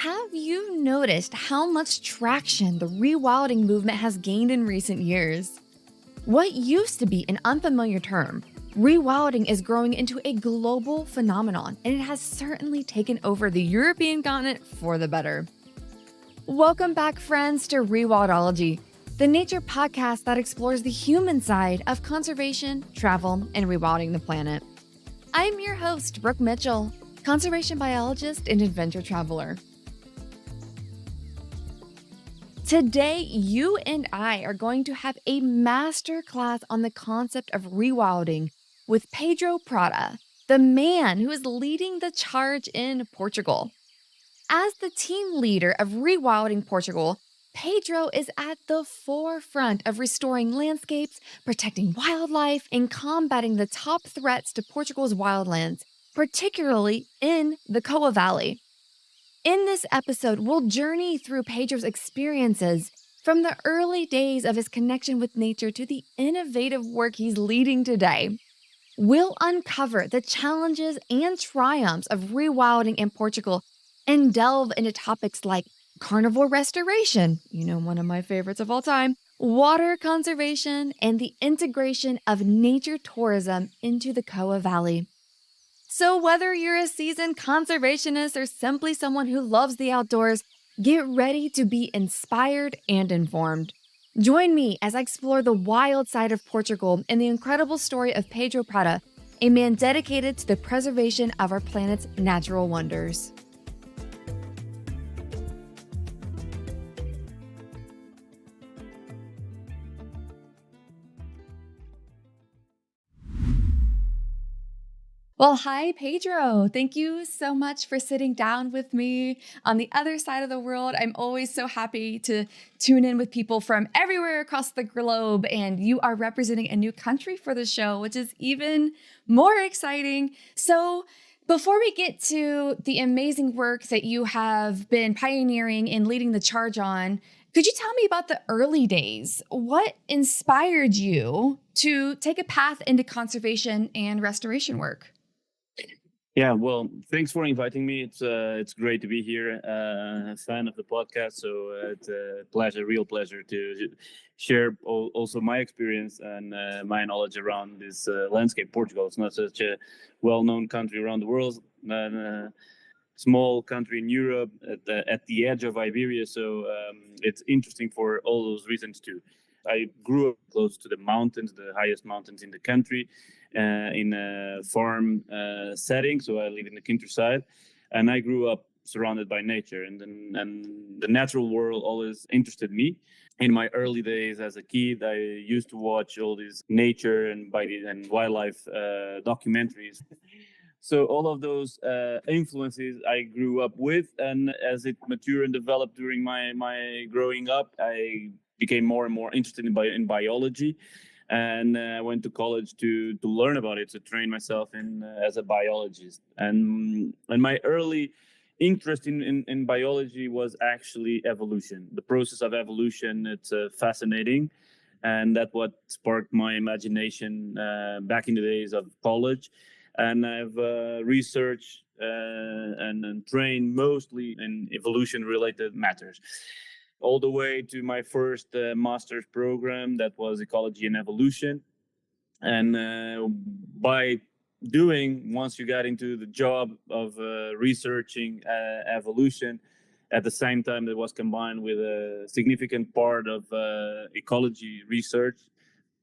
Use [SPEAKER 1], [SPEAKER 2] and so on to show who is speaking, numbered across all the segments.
[SPEAKER 1] Have you noticed how much traction the rewilding movement has gained in recent years? What used to be an unfamiliar term, rewilding is growing into a global phenomenon, and it has certainly taken over the European continent for the better. Welcome back, friends, to Rewildology, the nature podcast that explores the human side of conservation, travel, and rewilding the planet. I'm your host, Brooke Mitchell, conservation biologist and adventure traveler. Today, you and I are going to have a masterclass on the concept of rewilding with Pedro Prata, the man who is leading the charge in Portugal. As the team leader of Rewilding Portugal, Pedro is at the forefront of restoring landscapes, protecting wildlife, and combating the top threats to Portugal's wildlands, particularly in the Coa Valley. In this episode, we'll journey through Pedro's experiences from the early days of his connection with nature to the innovative work he's leading today. We'll uncover the challenges and triumphs of rewilding in Portugal and delve into topics like carnivore restoration, one of my favorites of all time, water conservation, and the integration of nature tourism into the Coa Valley. So whether you're a seasoned conservationist or simply someone who loves the outdoors, get ready to be inspired and informed. Join me as I explore the wild side of Portugal and the incredible story of Pedro Prata, a man dedicated to the preservation of our planet's natural wonders. Well, hi, Pedro. Thank you so much for sitting down with me on the other side of the world. I'm always so happy to tune in with people from everywhere across the globe, and you are representing a new country for the show, which is even more exciting. So before we get to the amazing work that you have been pioneering and leading the charge on, could you tell me about the early days? What inspired you to take a path into conservation and restoration work?
[SPEAKER 2] Yeah, well, thanks for inviting me. It's great to be here. A fan of the podcast, so it's a pleasure, real pleasure to share also my experience and my knowledge around this landscape. Portugal. It's not such a well-known country around the world, and a small country in Europe at the edge of Iberia. So it's interesting for all those reasons too. I grew up close to the mountains, the highest mountains in the country, in a farm setting. So I live in the countryside, and I grew up surrounded by nature, and the natural world always interested me. In my early days as a kid, I used to watch all these nature and wildlife documentaries. So all of those influences I grew up with, and as it matured and developed during my growing up, I became more and more interested in biology, and I went to college to learn about it, to train myself in as a biologist. And my early interest in biology was actually evolution, the process of evolution. It's fascinating, and that's what sparked my imagination back in the days of college. And I've researched and trained mostly in evolution-related matters, all the way to my first master's program that was ecology and evolution. And once you got into the job of researching evolution, at the same time that was combined with a significant part of ecology research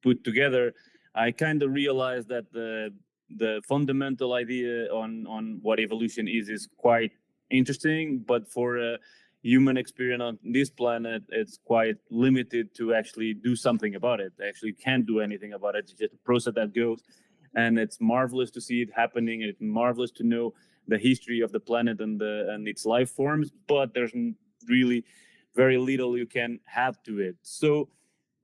[SPEAKER 2] put together, I kind of realized that the fundamental idea on what evolution is quite interesting, but for human experience on this planet, it's quite limited to actually do something about it. They actually can't do anything about it. It's just a process that goes, and it's marvelous to see it happening. And it's marvelous to know the history of the planet and its life forms, but there's really very little you can add to it. So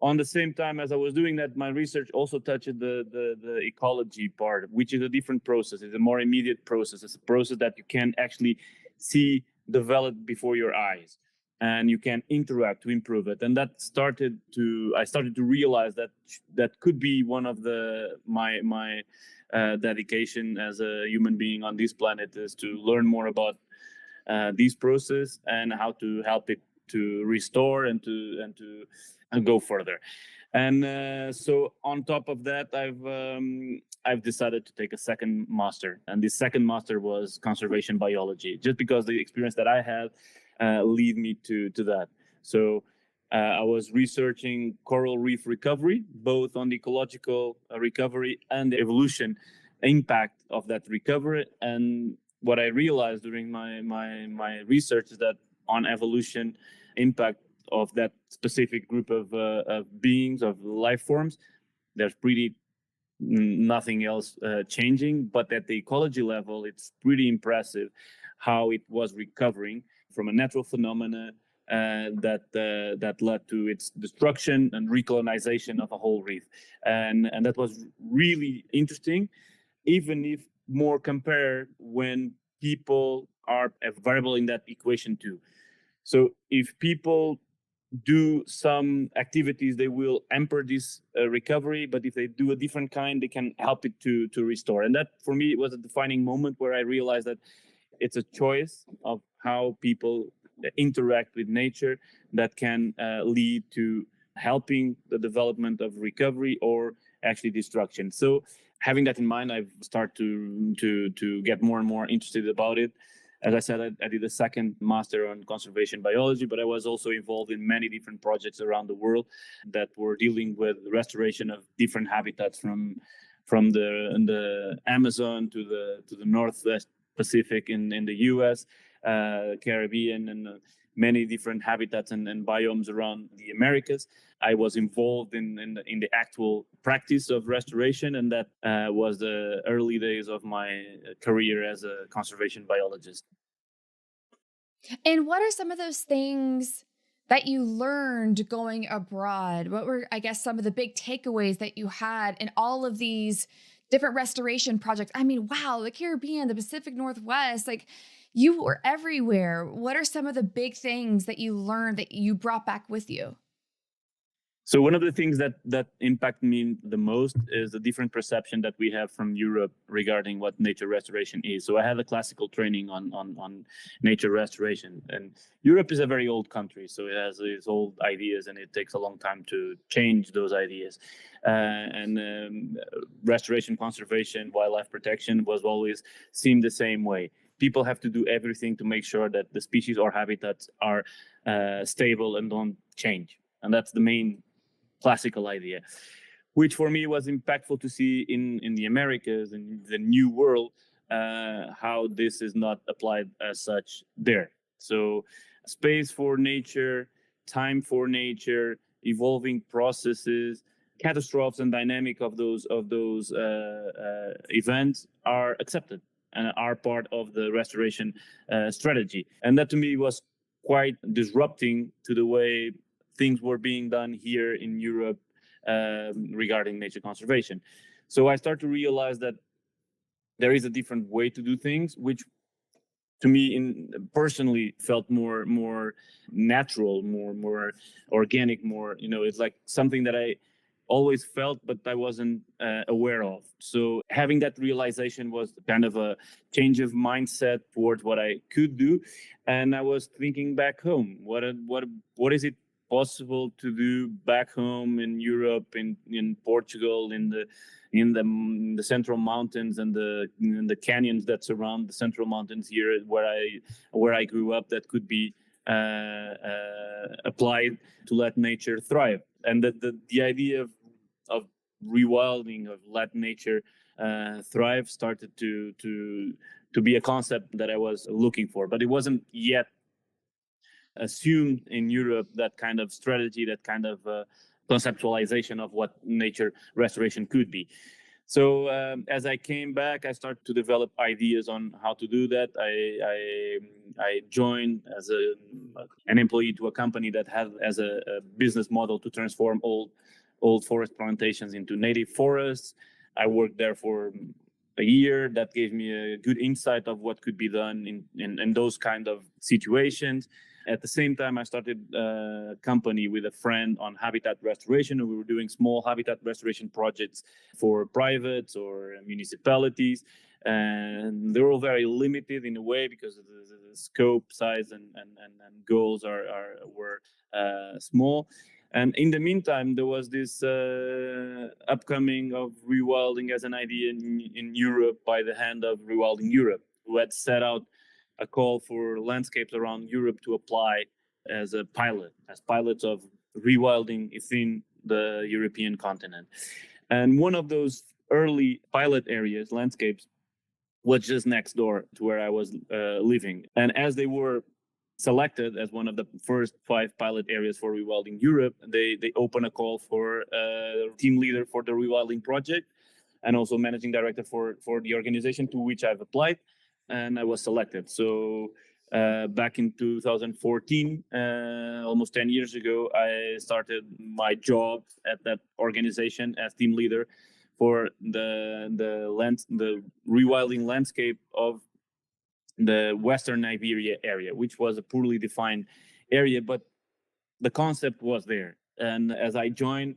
[SPEAKER 2] on the same time as I was doing that, my research also touched the ecology part, which is a different process. It's a more immediate process. It's a process that you can actually see develop before your eyes, and you can interact to improve it. And I started to realize that could be one of my dedication as a human being on this planet, is to learn more about this process and how to help it to restore and to go further. And so on top of that, I've decided to take a second master, and this second master was conservation biology, just because the experience that I had lead me to that. So I was researching coral reef recovery, both on the ecological recovery and the evolution impact of that recovery. And what I realized during my research is that on evolution impact of that specific group of beings, of life forms, there's pretty nothing else changing. But at the ecology level, it's pretty impressive how it was recovering from a natural phenomena that led to its destruction and recolonization of a whole reef. And that was really interesting, even if more compared when people are a variable in that equation too. So if people do some activities, they will hamper this recovery, but if they do a different kind, they can help it to restore. And that for me was a defining moment where I realized that it's a choice of how people interact with nature that can lead to helping the development of recovery or actually destruction. So having that in mind, I've started to get more and more interested about it. As I said, I did a second master on conservation biology, but I was also involved in many different projects around the world that were dealing with the restoration of different habitats from the Amazon to the Northwest Pacific in the U.S., Caribbean, and many different habitats and biomes around the Americas. I was involved in the actual practice of restoration, and that was the early days of my career as a conservation biologist.
[SPEAKER 1] And what are some of those things that you learned going abroad? What were, I guess, some of the big takeaways that you had in all of these different restoration projects? I mean, wow, the Caribbean, the Pacific Northwest, like you were everywhere. What are some of the big things that you learned that you brought back with you?
[SPEAKER 2] So one of the things that impact me the most is the different perception that we have from Europe regarding what nature restoration is. So I had a classical training on nature restoration, and Europe is a very old country, so it has its old ideas, and it takes a long time to change those ideas. And restoration, conservation, wildlife protection was always seen the same way. People have to do everything to make sure that the species or habitats are stable and don't change, and that's the main classical idea, which for me was impactful to see in the Americas and the new world, how this is not applied as such there. So space for nature, time for nature, evolving processes, catastrophes and dynamic of those events are accepted and are part of the restoration strategy. And that to me was quite disrupting to the way things were being done here in Europe regarding nature conservation. So I started to realize that there is a different way to do things, which to me personally felt more natural, more organic, more, it's like something that I always felt, but I wasn't aware of. So having that realization was kind of a change of mindset towards what I could do. And I was thinking back home, what is it possible to do back home in Europe, in Portugal, in the Central Mountains and the canyons that surround the Central Mountains here, where I grew up, that could be applied to let nature thrive. And the idea of rewilding, of let nature thrive, started to be a concept that I was looking for, but it wasn't yet assumed in Europe, that kind of strategy, that kind of conceptualization of what nature restoration could be. So as I came back, I started to develop ideas on how to do that. I joined as an employee to a company that had as a business model to transform old forest plantations into native forests. I worked there for a year. That gave me a good insight of what could be done in those kind of situations. At the same time, I started a company with a friend on habitat restoration, and we were doing small habitat restoration projects for privates or municipalities. and they're all very limited in a way because the scope, size, and goals were small. And in the meantime, there was this upcoming of rewilding as an idea in Europe by the hand of Rewilding Europe, who had set out a call for landscapes around Europe to apply as pilots of rewilding within the European continent. And one of those early pilot areas, landscapes, was just next door to where I was living. And as they were selected as one of the first 5 pilot areas for Rewilding Europe, they opened a call for a team leader for the Rewilding project and also managing director for the organization, to which I've applied, and I was selected. So back in 2014, almost 10 years ago, I started my job at that organization as team leader for the rewilding landscape of the Western Iberia area, which was a poorly defined area, but the concept was there. And as I joined,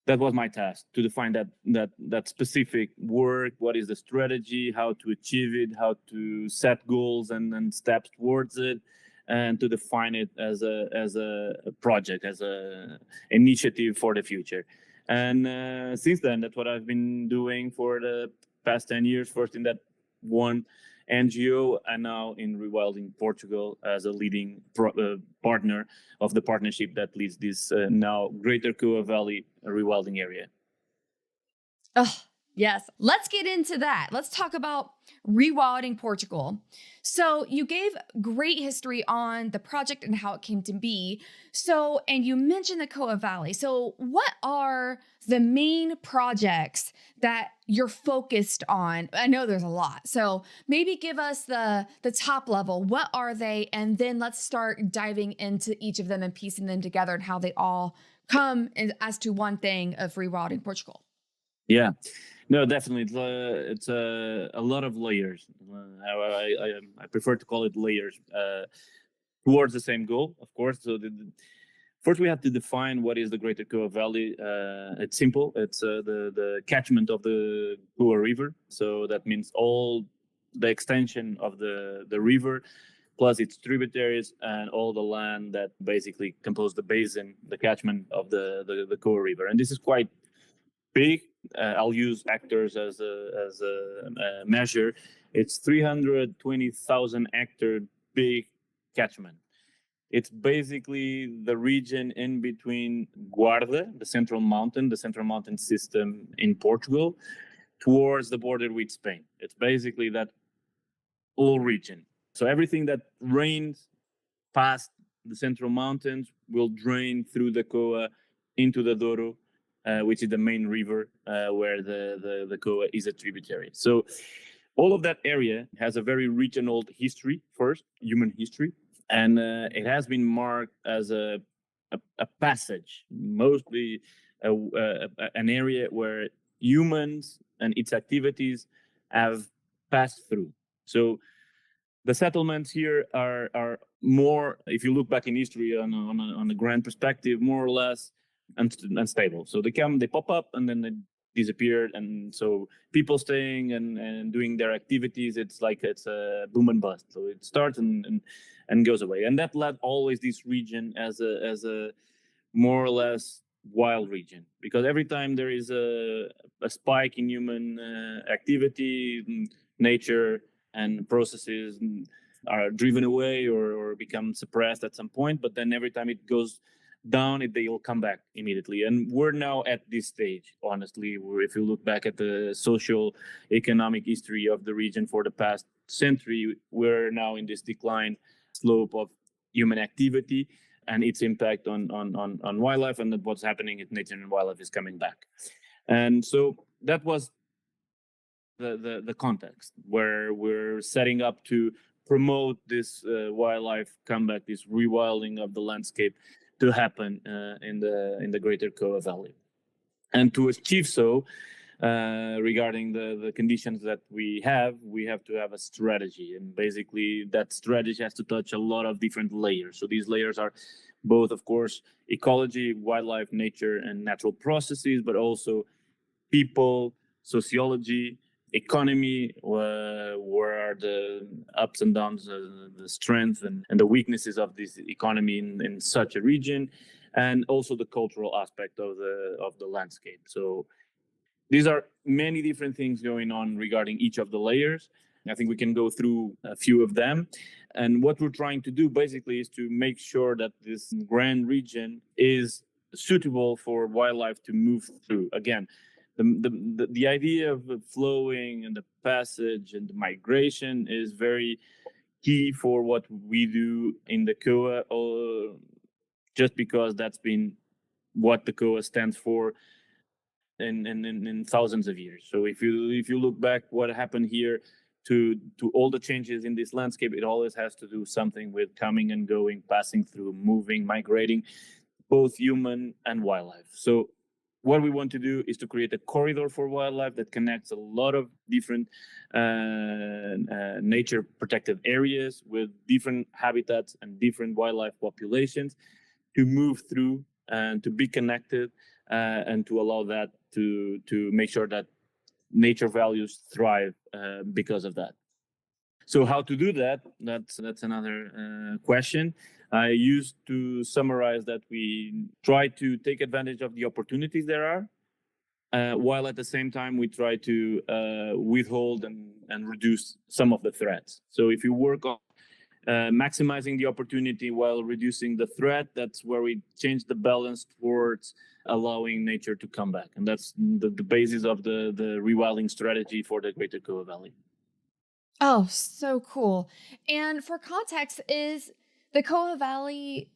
[SPEAKER 2] that was my task, to define that specific work. What is the strategy? How to achieve it? How to set goals and steps towards it, and to define it as a project, as a initiative for the future. And since then, that's what I've been doing for the past 10 years. First in that one NGO, and now in Rewilding Portugal as a leading partner of the partnership that leads this now Greater Coa Valley rewilding area.
[SPEAKER 1] Oh, yes. Let's get into that. Let's talk about Rewilding Portugal. So you gave great history on the project and how it came to be. So, and you mentioned the Coa Valley. So what are the main projects that you're focused on? I know there's a lot. So maybe give us the top level. What are they? And then let's start diving into each of them and piecing them together and how they all come as to one thing of Rewilding Portugal.
[SPEAKER 2] Yeah, no, definitely. It's a lot of layers. I prefer to call it layers towards the same goal, of course. So first, we have to define what is the Greater Coa Valley. It's simple. It's the catchment of the Coa River. So that means all the extension of the river, plus its tributaries and all the land that basically compose the basin, the catchment of the Coa River. And this is quite big. I'll use hectares as a measure. It's 320,000 hectare big catchment. It's basically the region in between Guarda, the central mountain system in Portugal, towards the border with Spain. It's basically that whole region. So everything that rains past the central mountains will drain through the Coa into the Douro, which is the main river where the Coa is a tributary. So all of that area has a very rich and old history, first, human history. And it has been marked as a passage, mostly an area where humans and its activities have passed through. So the settlements here are more, if you look back in history on a grand perspective, more or less unstable. So they pop up, and then they disappeared. And so people staying and doing their activities, it's a boom and bust. So it starts and goes away. And that led always this region as a more or less wild region, because every time there is a spike in human activity, nature and processes are driven away or become suppressed at some point. But then every time it goes down, they will come back immediately. And we're now at this stage, honestly, where if you look back at the social economic history of the region for the past century, we're now in this decline slope of human activity and its impact on wildlife, and that what's happening in nature and wildlife is coming back. And so that was the context where we're setting up to promote this wildlife comeback, this rewilding of the landscape to happen in the Greater Coa Valley. And to achieve so, regarding the conditions that we have to have a strategy. And basically that strategy has to touch a lot of different layers. So these layers are both, of course, ecology, wildlife, nature, and natural processes, but also people, sociology, economy, where are the ups and downs, the strength and the weaknesses of this economy in such a region, and also the cultural aspect of the landscape. So these are many different things going on regarding each of the layers. I think we can go through a few of them. And what we're trying to do basically is to make sure that this grand region is suitable for wildlife to move through. Again, the idea of the flowing and the passage and the migration is very key for what we do in the Coa, just because that's been what the Coa stands for in thousands of years. So if you look back what happened here to all the changes in this landscape, it always has to do something with coming and going, passing through, moving, migrating, both human and wildlife. So what we want to do is to create a corridor for wildlife that connects a lot of different nature protected areas with different habitats and different wildlife populations to move through and to be connected, and to allow that to make sure that nature values thrive because of that. So how to do that? That's another question. I used to summarize that we try to take advantage of the opportunities there are, while at the same time we try to withhold and reduce some of the threats. So if you work on maximizing the opportunity while reducing the threat, that's where we change the balance towards allowing nature to come back. And that's the basis of the rewilding strategy for the Greater Coa Valley.
[SPEAKER 1] Oh, so cool. And for context, is the Coa Valley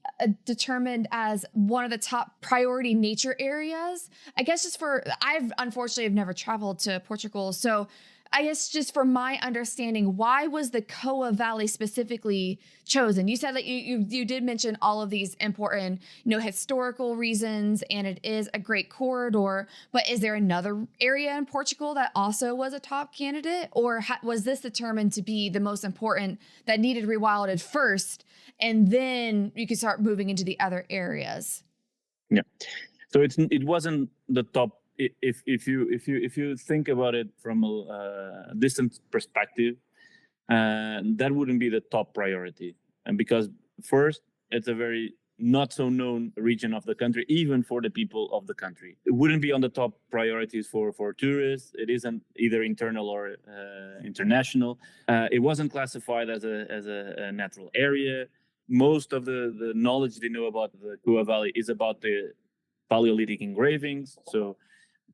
[SPEAKER 1] determined as one of the top priority nature areas? I guess I've unfortunately have never traveled to Portugal. So I guess just for my understanding, why was the Coa Valley specifically chosen? You said that you did mention all of these important, historical reasons, and it is a great corridor. But is there another area in Portugal that also was a top candidate, or was this determined to be the most important that needed rewilded first, and then you could start moving into the other areas?
[SPEAKER 2] Yeah. So it wasn't the top. If you think about it from a distant perspective, that wouldn't be the top priority. And because first, it's a very not so known region of the country, even for the people of the country. It wouldn't be on the top priorities for tourists. It isn't either internal or international. It wasn't classified as a natural area. Most of the knowledge they know about the Coa Valley is about the Paleolithic engravings. So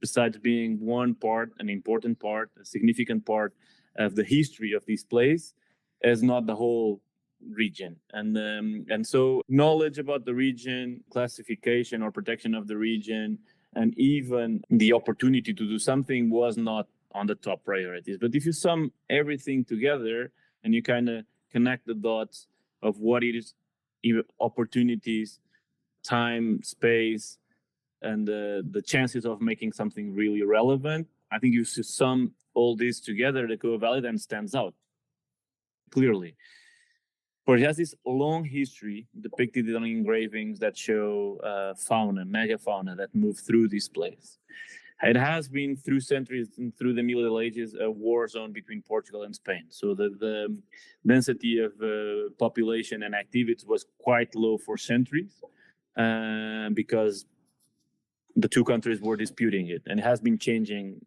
[SPEAKER 2] besides being an important part, a significant part of the history of this place, is not the whole region. And so knowledge about the region, classification or protection of the region, and even the opportunity to do something was not on the top priorities. But if you sum everything together and you kind of connect the dots of what it is, opportunities, time, space, and the chances of making something really relevant, I think you should sum all this together, the Coa Valley then stands out clearly. For it has this long history depicted on engravings that show fauna, megafauna that move through this place. It has been through centuries and through the Middle Ages a war zone between Portugal and Spain. So the density of population and activities was quite low for centuries, because the two countries were disputing it, and it has been changing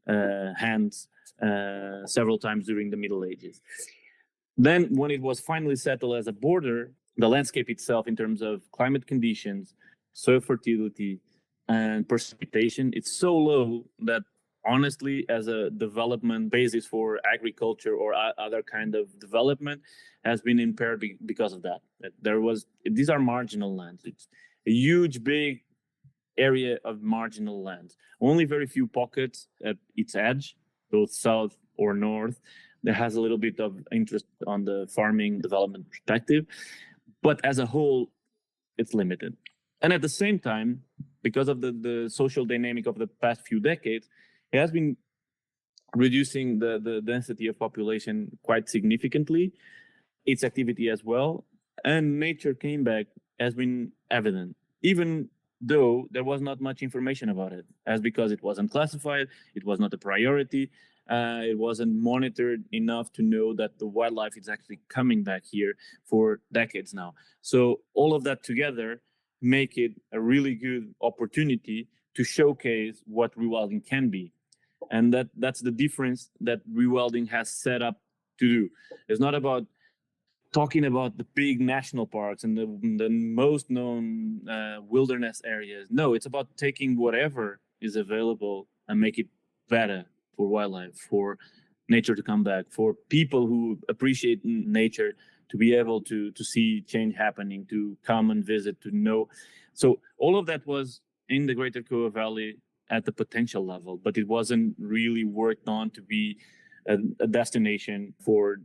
[SPEAKER 2] hands several times during the Middle Ages. Then, when it was finally settled as a border, the landscape itself, in terms of climate conditions, soil fertility, and precipitation, it's so low that honestly, as a development basis for agriculture or other kind of development, has been impaired because of that. These are marginal lands. It's a huge, big area of marginal lands. Only very few pockets at its edge, both south or north, that has a little bit of interest on the farming development perspective. But as a whole, it's limited. And at the same time, because of the social dynamic of the past few decades, it has been reducing the density of population quite significantly, its activity as well, and nature came back has been evident, even though there was not much information about it, as because it wasn't classified, it was not a priority, It wasn't monitored enough to know that the wildlife is actually coming back here for decades now. So all of that together make it a really good opportunity to showcase what rewilding can be. And that's the difference that rewilding has set up to do. It's not about talking about the big national parks and the most known wilderness areas. No, it's about taking whatever is available and make it better for wildlife, for nature to come back, for people who appreciate nature to be able to see change happening, to come and visit, to know. So all of that was in the greater Coa Valley at the potential level, but it wasn't really worked on to be a destination for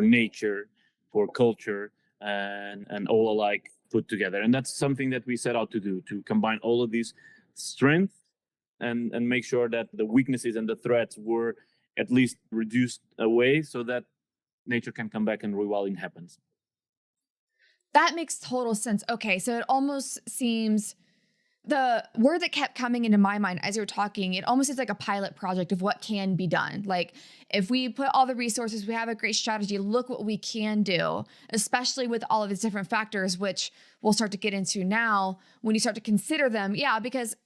[SPEAKER 2] nature, for culture, and all alike put together. And that's something that we set out to do, to combine all of these strengths and make sure that the weaknesses and the threats were at least reduced away so that nature can come back and rewilding happens.
[SPEAKER 1] That makes total sense. Okay, so it almost seems the word that kept coming into my mind as you were talking, it almost is like a pilot project of what can be done. Like, if we put all the resources, we have a great strategy, look what we can do, especially with all of these different factors, which we'll start to get into now when you start to consider them. Yeah, because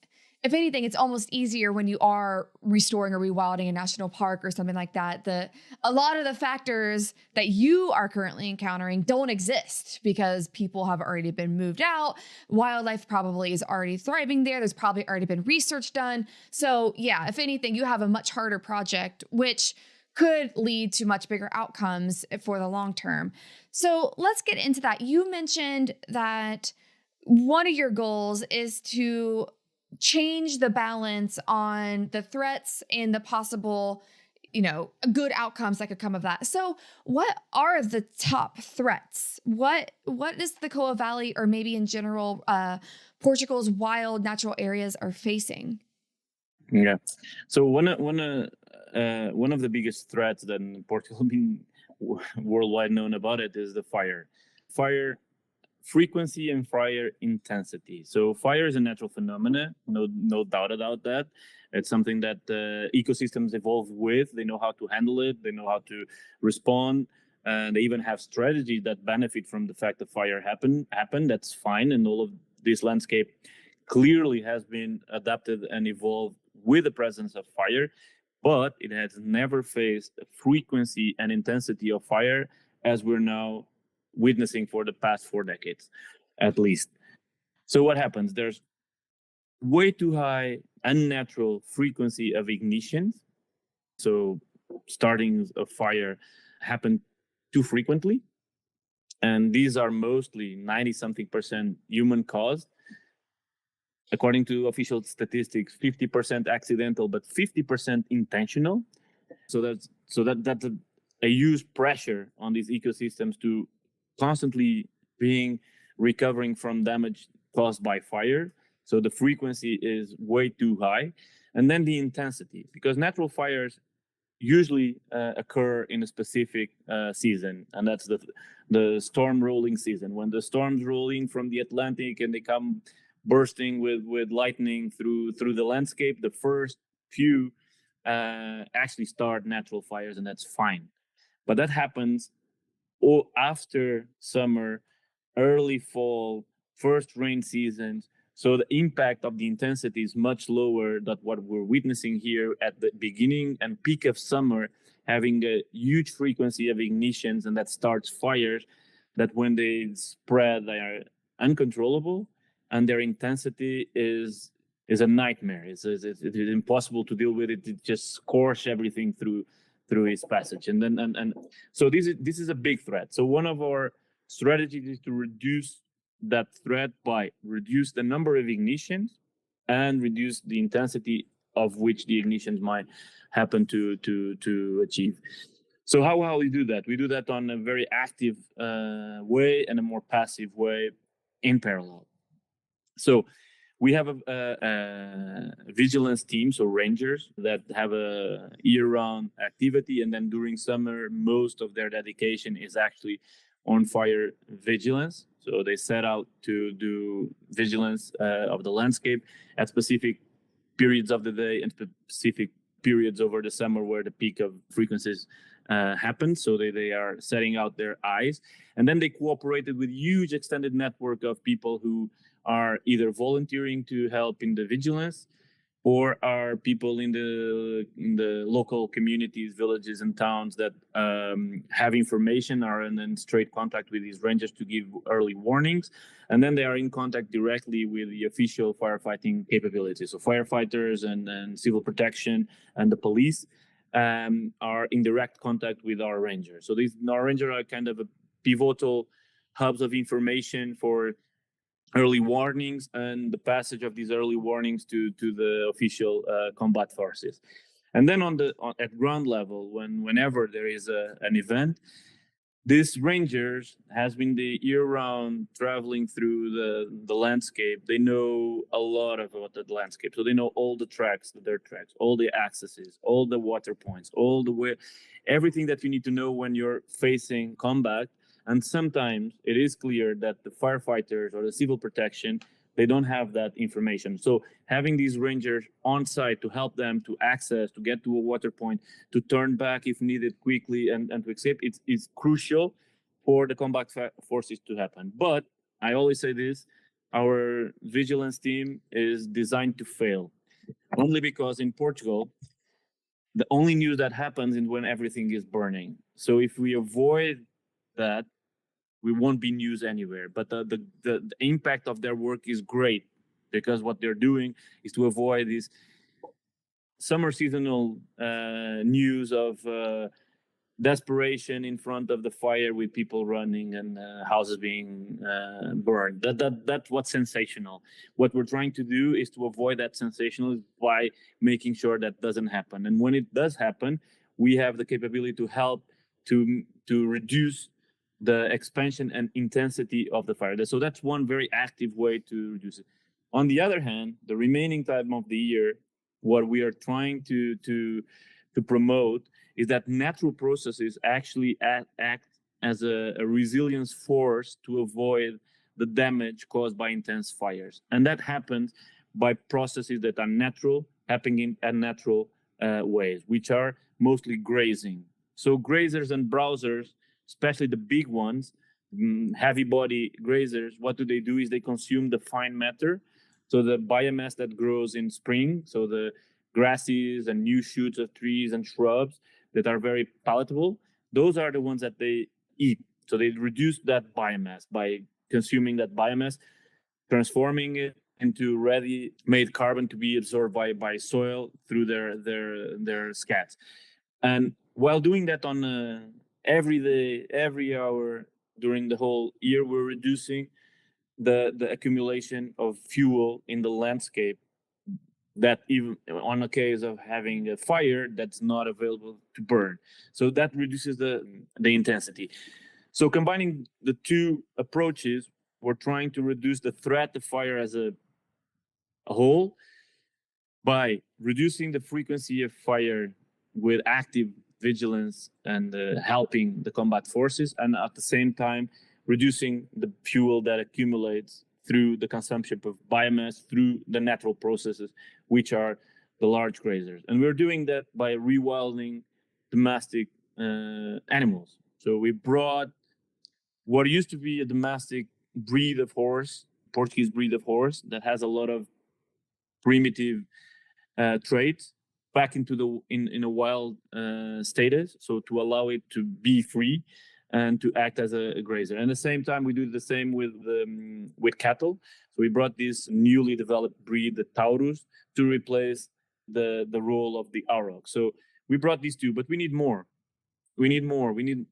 [SPEAKER 1] if anything, it's almost easier when you are restoring or rewilding a national park or something like that. A lot of the factors that you are currently encountering don't exist because people have already been moved out. Wildlife probably is already thriving there. There's probably already been research done. So yeah, if anything, you have a much harder project, which could lead to much bigger outcomes for the long term. So let's get into that. You mentioned that one of your goals is to change the balance on the threats and the possible, good outcomes that could come of that. So what are the top threats? What is the Coa Valley, or maybe in general, Portugal's wild natural areas are facing?
[SPEAKER 2] Yeah. So one of the biggest threats that Portugal been worldwide known about it is the fire. Fire frequency and fire intensity. So fire is a natural phenomenon, no doubt about that. It's something that ecosystems evolve with. They know how to handle it. They know how to respond. They even have strategies that benefit from the fact that fire happen. That's fine, and all of this landscape clearly has been adapted and evolved with the presence of fire, but it has never faced a frequency and intensity of fire as we're now witnessing for the past 4 decades, at least. So what happens? There's way too high unnatural frequency of ignitions. So startings of fire happen too frequently. And these are mostly 90-something% human caused. According to official statistics, 50% accidental, but 50% intentional. So that's a huge pressure on these ecosystems to constantly recovering from damage caused by fire. So the frequency is way too high. And then the intensity, because natural fires usually occur in a specific season, and that's the storm rolling season, when the storms roll in from the Atlantic and they come bursting with lightning through the landscape. The first few actually start natural fires, and that's fine. But that happens after summer, early fall, first rain seasons. So the impact of the intensity is much lower than what we're witnessing here at the beginning and peak of summer, having a huge frequency of ignitions, and that starts fires that when they spread, they are uncontrollable, and their intensity is a nightmare. It's impossible to deal with it. It just scorch everything through its passage. And so this is a big threat. So one of our strategies is to reduce that threat by reduce the number of ignitions and reduce the intensity of which the ignitions might happen to achieve. So how we do that? We do that on a very active way and a more passive way in parallel. So we have a vigilance team, so rangers that have a year-round activity, and then during summer, most of their dedication is actually on fire vigilance. So they set out to do vigilance of the landscape at specific periods of the day and specific periods over the summer where the peak of frequencies happen. So they are setting out their eyes. And then they cooperated with huge extended network of people who are either volunteering to help in the vigilance, or are people in the local communities, villages, and towns that have information, are in straight contact with these rangers to give early warnings, and then they are in contact directly with the official firefighting capabilities. So firefighters and civil protection and the police are in direct contact with our rangers. So these our rangers are kind of a pivotal hubs of information for early warnings and the passage of these early warnings to the official combat forces. And then at ground level, whenever there is an event, these rangers has been the year-round traveling through the landscape. They know a lot about the landscape. So they know all the tracks, the dirt tracks, all the accesses, all the water points, all the way, everything that you need to know when you're facing combat. And sometimes it is clear that the firefighters or the civil protection, they don't have that information. So having these rangers on site to help them to access, to get to a water point, to turn back if needed quickly and to escape, it's crucial for the combat forces to happen. But I always say this, our vigilance team is designed to fail. Only because in Portugal, the only news that happens is when everything is burning. So if we avoid that, we won't be news anywhere. But the impact of their work is great, because what they're doing is to avoid these summer seasonal news of desperation in front of the fire with people running and houses being burned. That's what's sensational. What we're trying to do is to avoid that sensational by making sure that doesn't happen. And when it does happen, we have the capability to help to reduce the expansion and intensity of the fire. So that's one very active way to reduce it. On the other hand, the remaining time of the year, what we are trying to promote is that natural processes actually act as a resilience force to avoid the damage caused by intense fires. And that happens by processes that are natural, happening in natural ways, which are mostly grazing. So grazers and browsers, especially the big ones, heavy body grazers, what do? Is they consume the fine matter. So the biomass that grows in spring, so the grasses and new shoots of trees and shrubs that are very palatable, those are the ones that they eat. So they reduce that biomass by consuming that biomass, transforming it into ready-made carbon to be absorbed by soil through their scats. And while doing that on every day, every hour during the whole year, we're reducing the accumulation of fuel in the landscape, that even on a case of having a fire that's not available to burn. So that reduces the intensity. So combining the two approaches, we're trying to reduce the threat of fire as a whole by reducing the frequency of fire with active vigilance and helping the combat forces, and at the same time reducing the fuel that accumulates through the consumption of biomass through the natural processes, which are the large grazers. And we're doing that by rewilding domestic animals. So we brought what used to be a domestic breed of horse, Portuguese breed of horse, that has a lot of primitive traits, back into in a wild status, so to allow it to be free and to act as a grazer. And at the same time, we do the same with cattle. So we brought this newly developed breed, the Taurus, to replace the role of the auroch. So we brought these two, but we need more. We need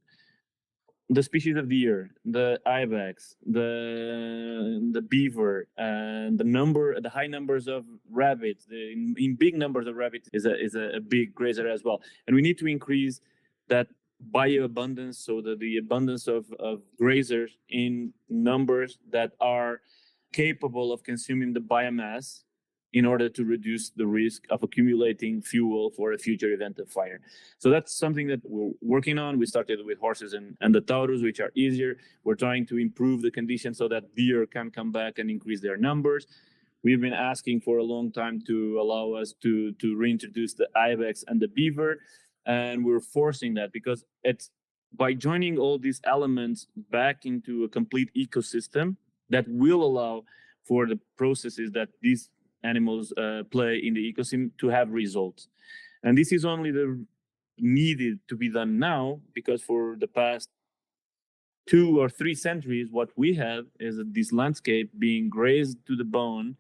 [SPEAKER 2] the species of deer, the ibex, the beaver, and the high numbers of rabbits. In big numbers of rabbits is a big grazer as well. And we need to increase that bioabundance, so that the abundance of grazers in numbers that are capable of consuming the biomass in order to reduce the risk of accumulating fuel for a future event of fire. So that's something that we're working on. We started with horses and the Taurus, which are easier. We're trying to improve the conditions so that deer can come back and increase their numbers. We've been asking for a long time to allow us to reintroduce the ibex and the beaver, and we're forcing that because it's by joining all these elements back into a complete ecosystem that will allow for the processes that these animals play in the ecosystem to have results. And this is only the needed to be done now because for the past 2 or 3 centuries, what we have is this landscape being grazed to the bone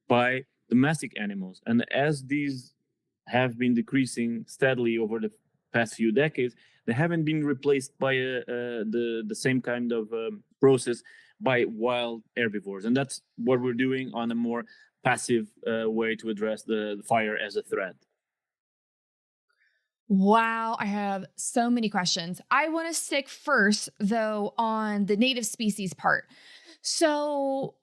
[SPEAKER 2] by domestic animals. And as these have been decreasing steadily over the past few decades, they haven't been replaced by the same kind of process by wild herbivores. And that's what we're doing on a more passive way to address the fire as a threat.
[SPEAKER 1] Wow, I have so many questions. I want to stick first, though, on the native species part. So,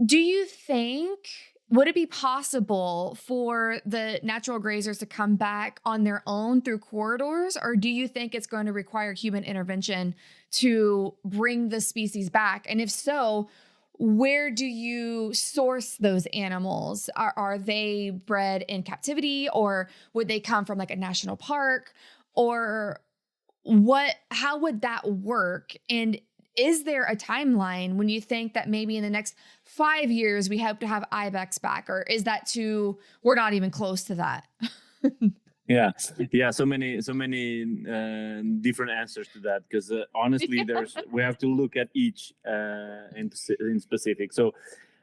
[SPEAKER 1] do you think, would it be possible for the natural grazers to come back on their own through corridors, or do you think it's going to require human intervention to bring the species back? And if so, where do you source those animals? Are they bred in captivity, or would they come from like a national park? Or how would that work? And is there a timeline when you think that maybe in the next 5 years we hope to have ibex back, or is that we're not even close to that?
[SPEAKER 2] Yeah, yeah. So many different answers to that because honestly, we have to look at each in specific. So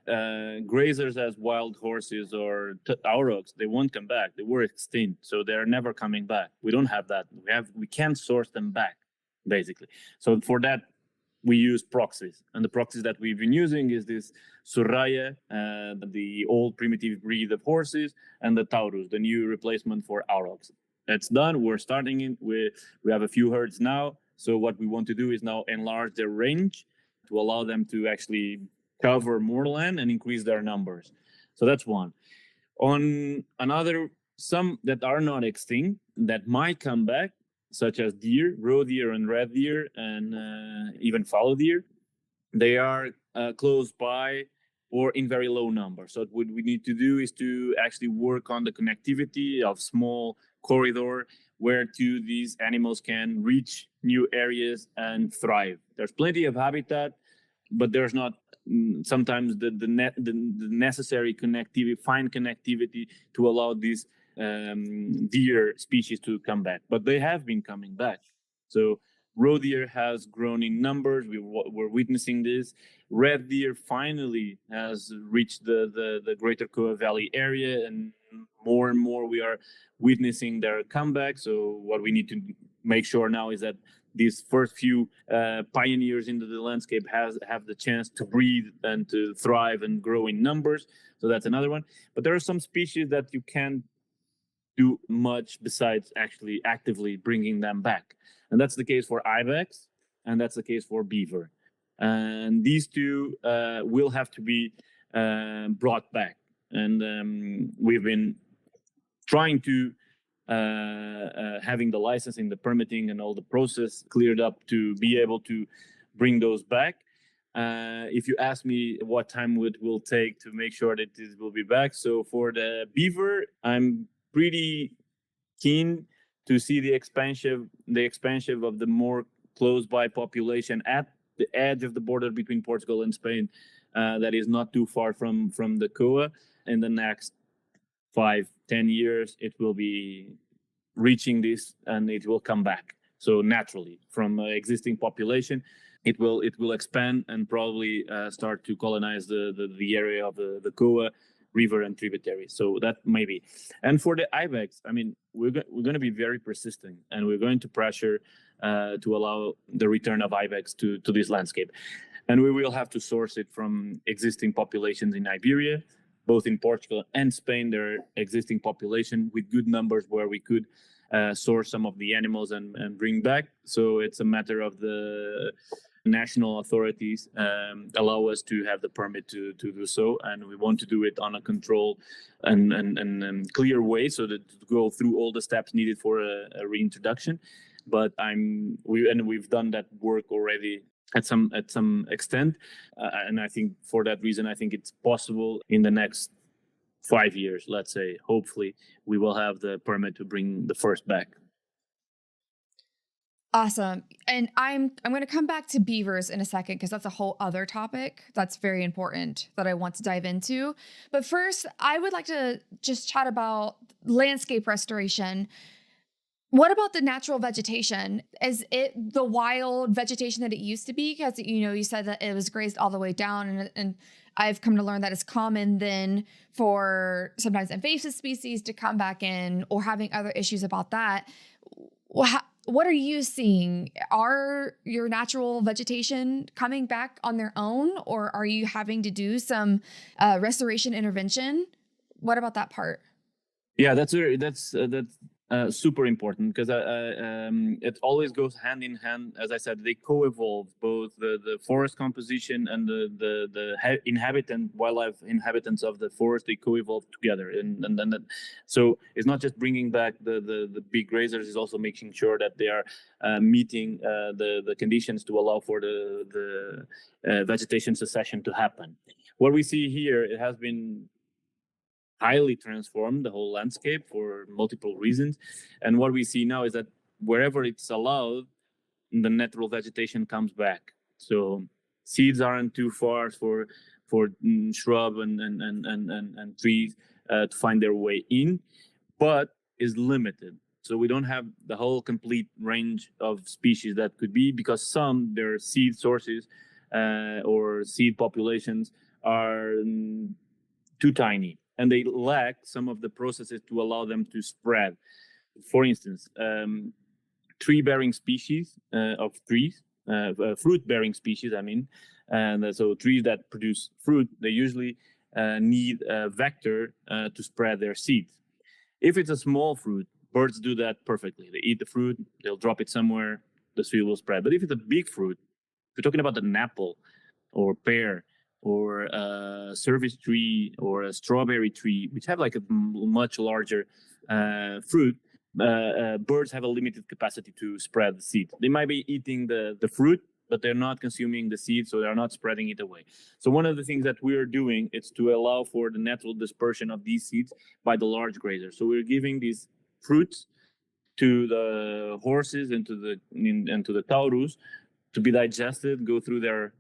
[SPEAKER 2] grazers as wild horses or aurochs, they won't come back. They were extinct, so they're never coming back. We don't have that. We can't source them back, basically. So for that, we use proxies, and the proxies that we've been using is this Surraya, the old primitive breed of horses, and the Taurus, the new replacement for aurochs. That's done. We're starting in. We have a few herds now. So what we want to do is now enlarge their range to allow them to actually cover more land and increase their numbers. So that's one. On another, some that are not extinct that might come back, such as deer, roe deer and red deer, and even fallow deer. They are close by or in very low numbers. So what we need to do is to actually work on the connectivity of small corridor where these animals can reach new areas and thrive. There's plenty of habitat, but there's not sometimes the necessary connectivity, fine connectivity to allow these deer species to come back, but they have been coming back. So roe deer has grown in numbers. We're witnessing this. Red deer finally has reached the greater Coa Valley area, and more we are witnessing their comeback. So what we need to make sure now is that these first few pioneers into the landscape have the chance to breed and to thrive and grow in numbers. So that's another one. But there are some species that you can't do much besides actually actively bringing them back. And that's the case for ibex, and that's the case for beaver. And these two will have to be brought back. And we've been trying to having the licensing, the permitting, and all the process cleared up to be able to bring those back. If you ask me what time it will take to make sure that this will be back, so for the beaver, I'm pretty keen to see the expansion of the more close by population at the edge of the border between Portugal and Spain, that is not too far from the Coa. In the next 5-10 years, it will be reaching this and it will come back. So naturally, from existing population, it will expand and probably start to colonize the area of the Coa river and tributaries. So that maybe. And for the ibex, I mean, we're going to be very persistent, and we're going to pressure to allow the return of ibex to this landscape. And we will have to source it from existing populations in Iberia, both in Portugal and Spain. There are existing population with good numbers where we could source some of the animals and bring back. So it's a matter of the national authorities allow us to have the permit to do so, and we want to do it on a control and clear way, so that to go through all the steps needed for a reintroduction. But we've done that work already at some extent, and I think for that reason, I think it's possible in the next 5 years, let's say. Hopefully, we will have the permit to bring the first back.
[SPEAKER 1] Awesome. And I'm going to come back to beavers in a second because that's a whole other topic that's very important that I want to dive into. But first, I would like to just chat about landscape restoration. What about the natural vegetation? Is it the wild vegetation that it used to be? Because you said that it was grazed all the way down, and I've come to learn that it's common then for sometimes invasive species to come back in or having other issues about that. What are you seeing? Are your natural vegetation coming back on their own, or are you having to do some restoration intervention? What about that part?
[SPEAKER 2] Yeah, that's super important because it always goes hand in hand. As I said, they co-evolve, both the forest composition and the wildlife inhabitants of the forest. They co-evolve together, so it's not just bringing back the big grazers. It's also making sure that they are meeting the conditions to allow for the vegetation succession to happen. What we see here, it has been highly transformed the whole landscape for multiple reasons, and what we see now is that wherever it's allowed, the natural vegetation comes back. So seeds aren't too far for shrub and trees to find their way in, but is limited. So we don't have the whole complete range of species that could be, because their seed sources or seed populations are too tiny, and they lack some of the processes to allow them to spread. For instance, tree-bearing species of trees, fruit-bearing species, I mean, and so trees that produce fruit, they usually need a vector to spread their seeds. If it's a small fruit, birds do that perfectly. They eat the fruit, they'll drop it somewhere, the seed will spread. But if it's a big fruit, if you're talking about an apple or pear, or a service tree or a strawberry tree, which have like a much larger fruit, birds have a limited capacity to spread the seed. They might be eating the fruit, but they're not consuming the seed, so they're not spreading it away. So one of the things that we're doing is to allow for the natural dispersion of these seeds by the large grazers. So we're giving these fruits to the horses and to the taurus to be digested, go through their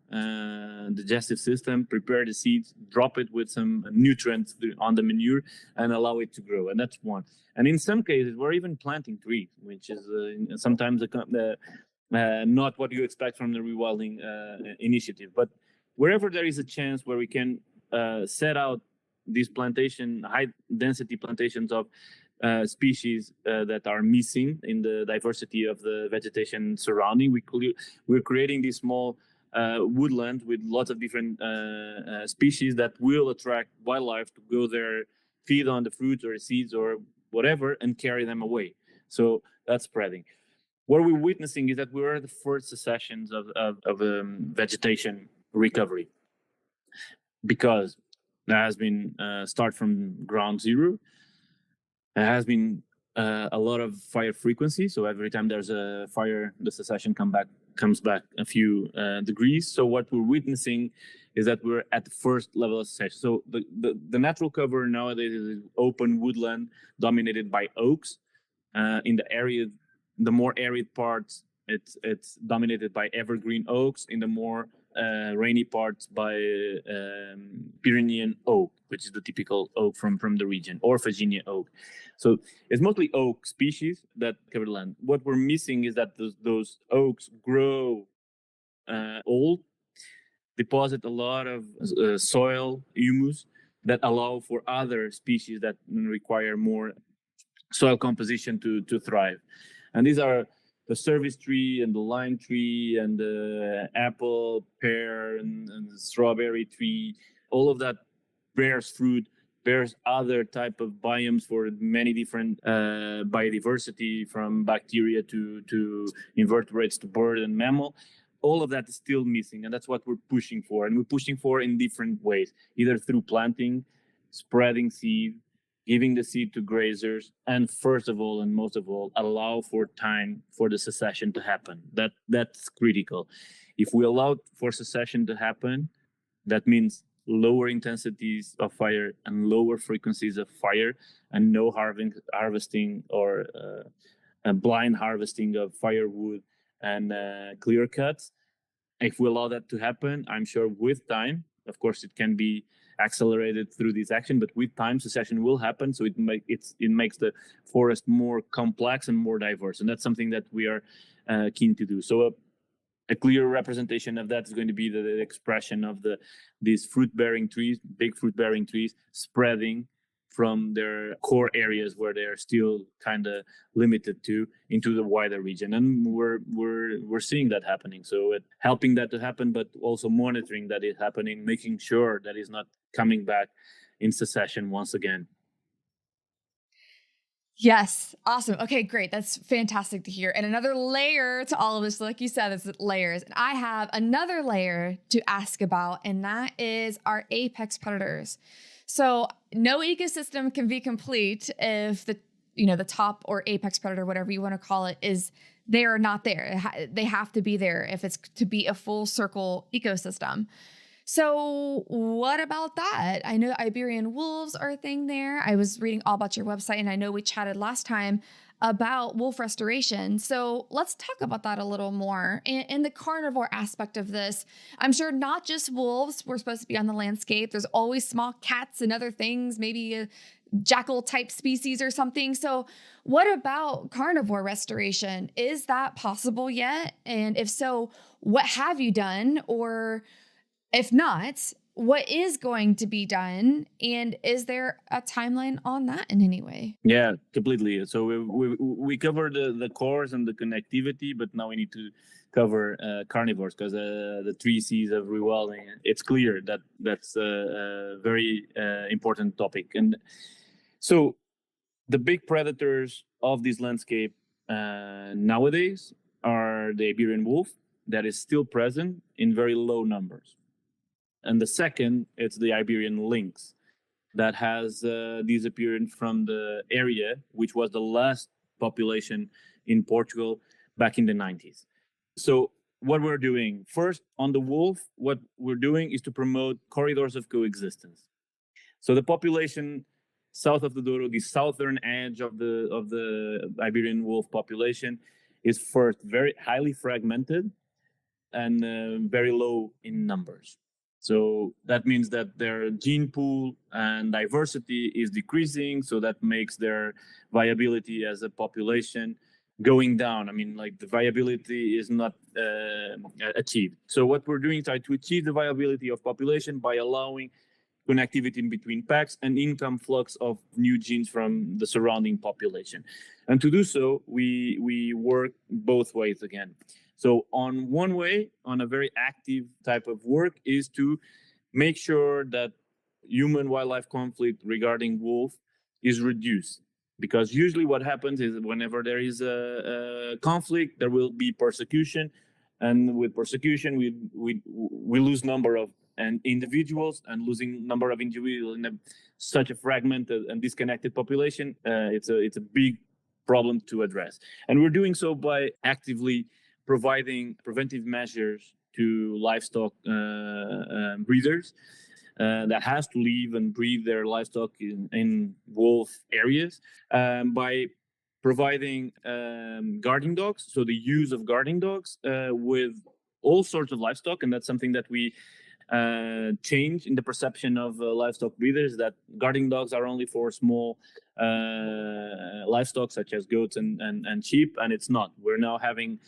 [SPEAKER 2] digestive system, prepare the seeds, drop it with some nutrients on the manure, and allow it to grow. And that's one. And in some cases, we're even planting trees, which is sometimes not what you expect from the rewilding initiative. But wherever there is a chance where we can set out these high-density plantations of species that are missing in the diversity of the vegetation surrounding, we're creating this small woodland with lots of different species that will attract wildlife to go there, feed on the fruits or the seeds or whatever, and carry them away. So that's spreading. What we're witnessing is that we are the first successions of vegetation recovery, because there has been start from ground zero. There has been a lot of fire frequency. So every time there's a fire, the succession comes back a few degrees. So what we're witnessing is that we're at the first level of succession. So the natural cover nowadays is open woodland dominated by oaks. In the more arid parts, it's dominated by evergreen oaks. In the more rainy parts by Pyrenean oak, which is the typical oak from the region, or Virginia oak. So it's mostly oak species that cover the land. What we're missing is that those oaks grow old, deposit a lot of soil, humus, that allow for other species that require more soil composition to thrive. And these are the service tree and the lime tree and the apple, pear, and the strawberry tree. All of that bears fruit, bears other type of biomes for many different biodiversity, from bacteria to invertebrates to bird and mammal. All of that is still missing, and that's what we're pushing for. And we're pushing for in different ways, either through planting, spreading seed, giving the seed to grazers, and first of all and most of all, allow for time for the succession to happen. That's critical. If we allow for succession to happen, that means lower intensities of fire and lower frequencies of fire, and no harvesting or blind harvesting of firewood and clear cuts. If we allow that to happen, I'm sure with time, of course, it can be accelerated through this action, but with time, succession will happen. So it makes the forest more complex and more diverse, and that's something that we are keen to do. So a clear representation of that is going to be the expression of these fruit-bearing trees, big fruit-bearing trees, spreading from their core areas where they are still kind of limited to into the wider region, and we're seeing that happening. So helping that to happen, but also monitoring that it's happening, making sure that it's not coming back in succession once again.
[SPEAKER 1] Yes. Awesome. Okay, great. That's fantastic to hear. And another layer to all of this, like you said, is layers. And I have another layer to ask about, and that is our apex predators. So no ecosystem can be complete if the top or apex predator, whatever you want to call it, is they are not there. They have to be there if it's to be a full circle ecosystem. So what about that? I know Iberian wolves are a thing there. I was reading all about your website, and I know we chatted last time about wolf restoration. So let's talk about that a little more. And the carnivore aspect of this, I'm sure not just wolves were supposed to be on the landscape. There's always small cats and other things, maybe a jackal type species or something. So what about carnivore restoration? Is that possible yet? And if so, what have you done? Or if not, what is going to be done? And is there a timeline on that in any way?
[SPEAKER 2] Yeah, completely. So we cover the cores and the connectivity, but now we need to cover carnivores, because the 3Cs of rewilding, it's clear that that's a very important topic. And so the big predators of this landscape nowadays are the Iberian wolf, that is still present in very low numbers. And the second, it's the Iberian lynx that has disappeared from the area, which was the last population in Portugal back in the 90s. So what we're doing, first on the wolf, what we're doing is to promote corridors of coexistence. So the population south of the Douro, the southern edge of the Iberian wolf population, is first very highly fragmented and very low in numbers. So that means that their gene pool and diversity is decreasing. So that makes their viability as a population going down. I mean, like, the viability is not achieved. So what we're doing is try to achieve the viability of population by allowing connectivity in between packs and income flux of new genes from the surrounding population. And to do so, we work both ways again. So on one way, on a very active type of work, is to make sure that human-wildlife conflict regarding wolf is reduced. Because usually what happens is whenever there is a conflict, there will be persecution. And with persecution, we lose number of individuals, and losing number of individuals in such a fragmented and disconnected population, it's a big problem to address. And we're doing so by actively providing preventive measures to livestock breeders that has to live and breed their livestock in wolf areas, by providing guarding dogs. So the use of guarding dogs with all sorts of livestock, and that's something that we change in the perception of livestock breeders, that guarding dogs are only for small livestock such as goats and sheep, and it's not. We're now having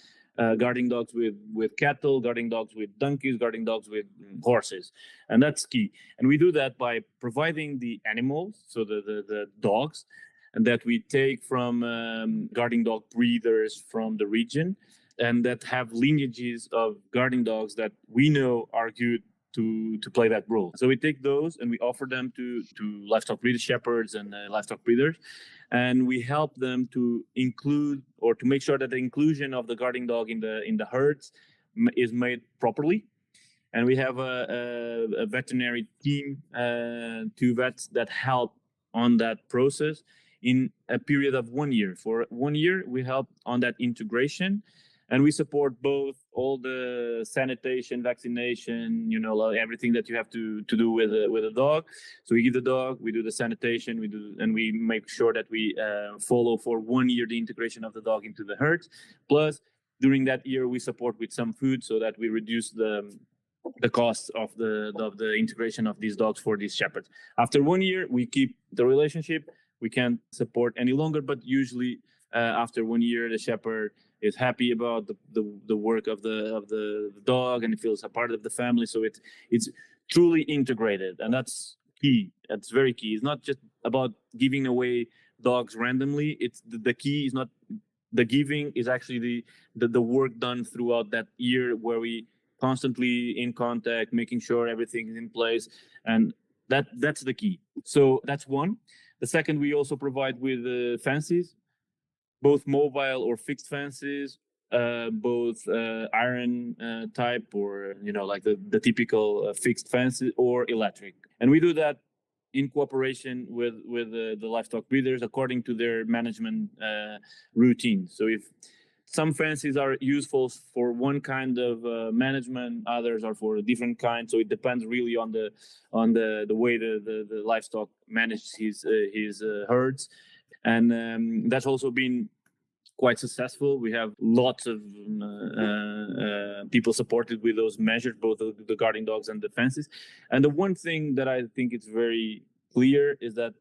[SPEAKER 2] guarding dogs with cattle, guarding dogs with donkeys, guarding dogs with horses, and that's key. And we do that by providing the animals, so the dogs, and that we take from guarding dog breeders from the region, and that have lineages of guarding dogs that we know are good to play that role. So we take those and we offer them to livestock breeders, shepherds, and livestock breeders, and we help them to include, or to make sure that the inclusion of the guarding dog in the herds is made properly. And we have a veterinary team, 2 vets that help on that process in a period of 1 year. For 1 year, we help on that integration, and we support both all the sanitation, vaccination, like everything that you have to do with a dog. So we give the dog, we do the sanitation, and we make sure that we follow for 1 year the integration of the dog into the herd. Plus, during that year, we support with some food so that we reduce the cost of the integration of these dogs for these shepherds. After 1 year, we keep the relationship. We can't support any longer, but usually after 1 year, the shepherd is happy about the work of the dog, and it feels a part of the family. So it's truly integrated, and that's key. That's very key. It's not just about giving away dogs randomly. It's the key is not the giving, is actually the work done throughout that year, where we constantly in contact, making sure everything is in place, and that's the key. So that's one. The second, we also provide with fences, both mobile or fixed fences, both iron type, or like the typical fixed fences, or electric. And we do that in cooperation with the livestock breeders according to their management routine. So if some fences are useful for one kind of management, others are for a different kind. So it depends really on the way the livestock manages his herds, and that's also been quite successful. We have lots of people supported with those measures, both the guarding dogs and the fences. And the one thing that I think is very clear is that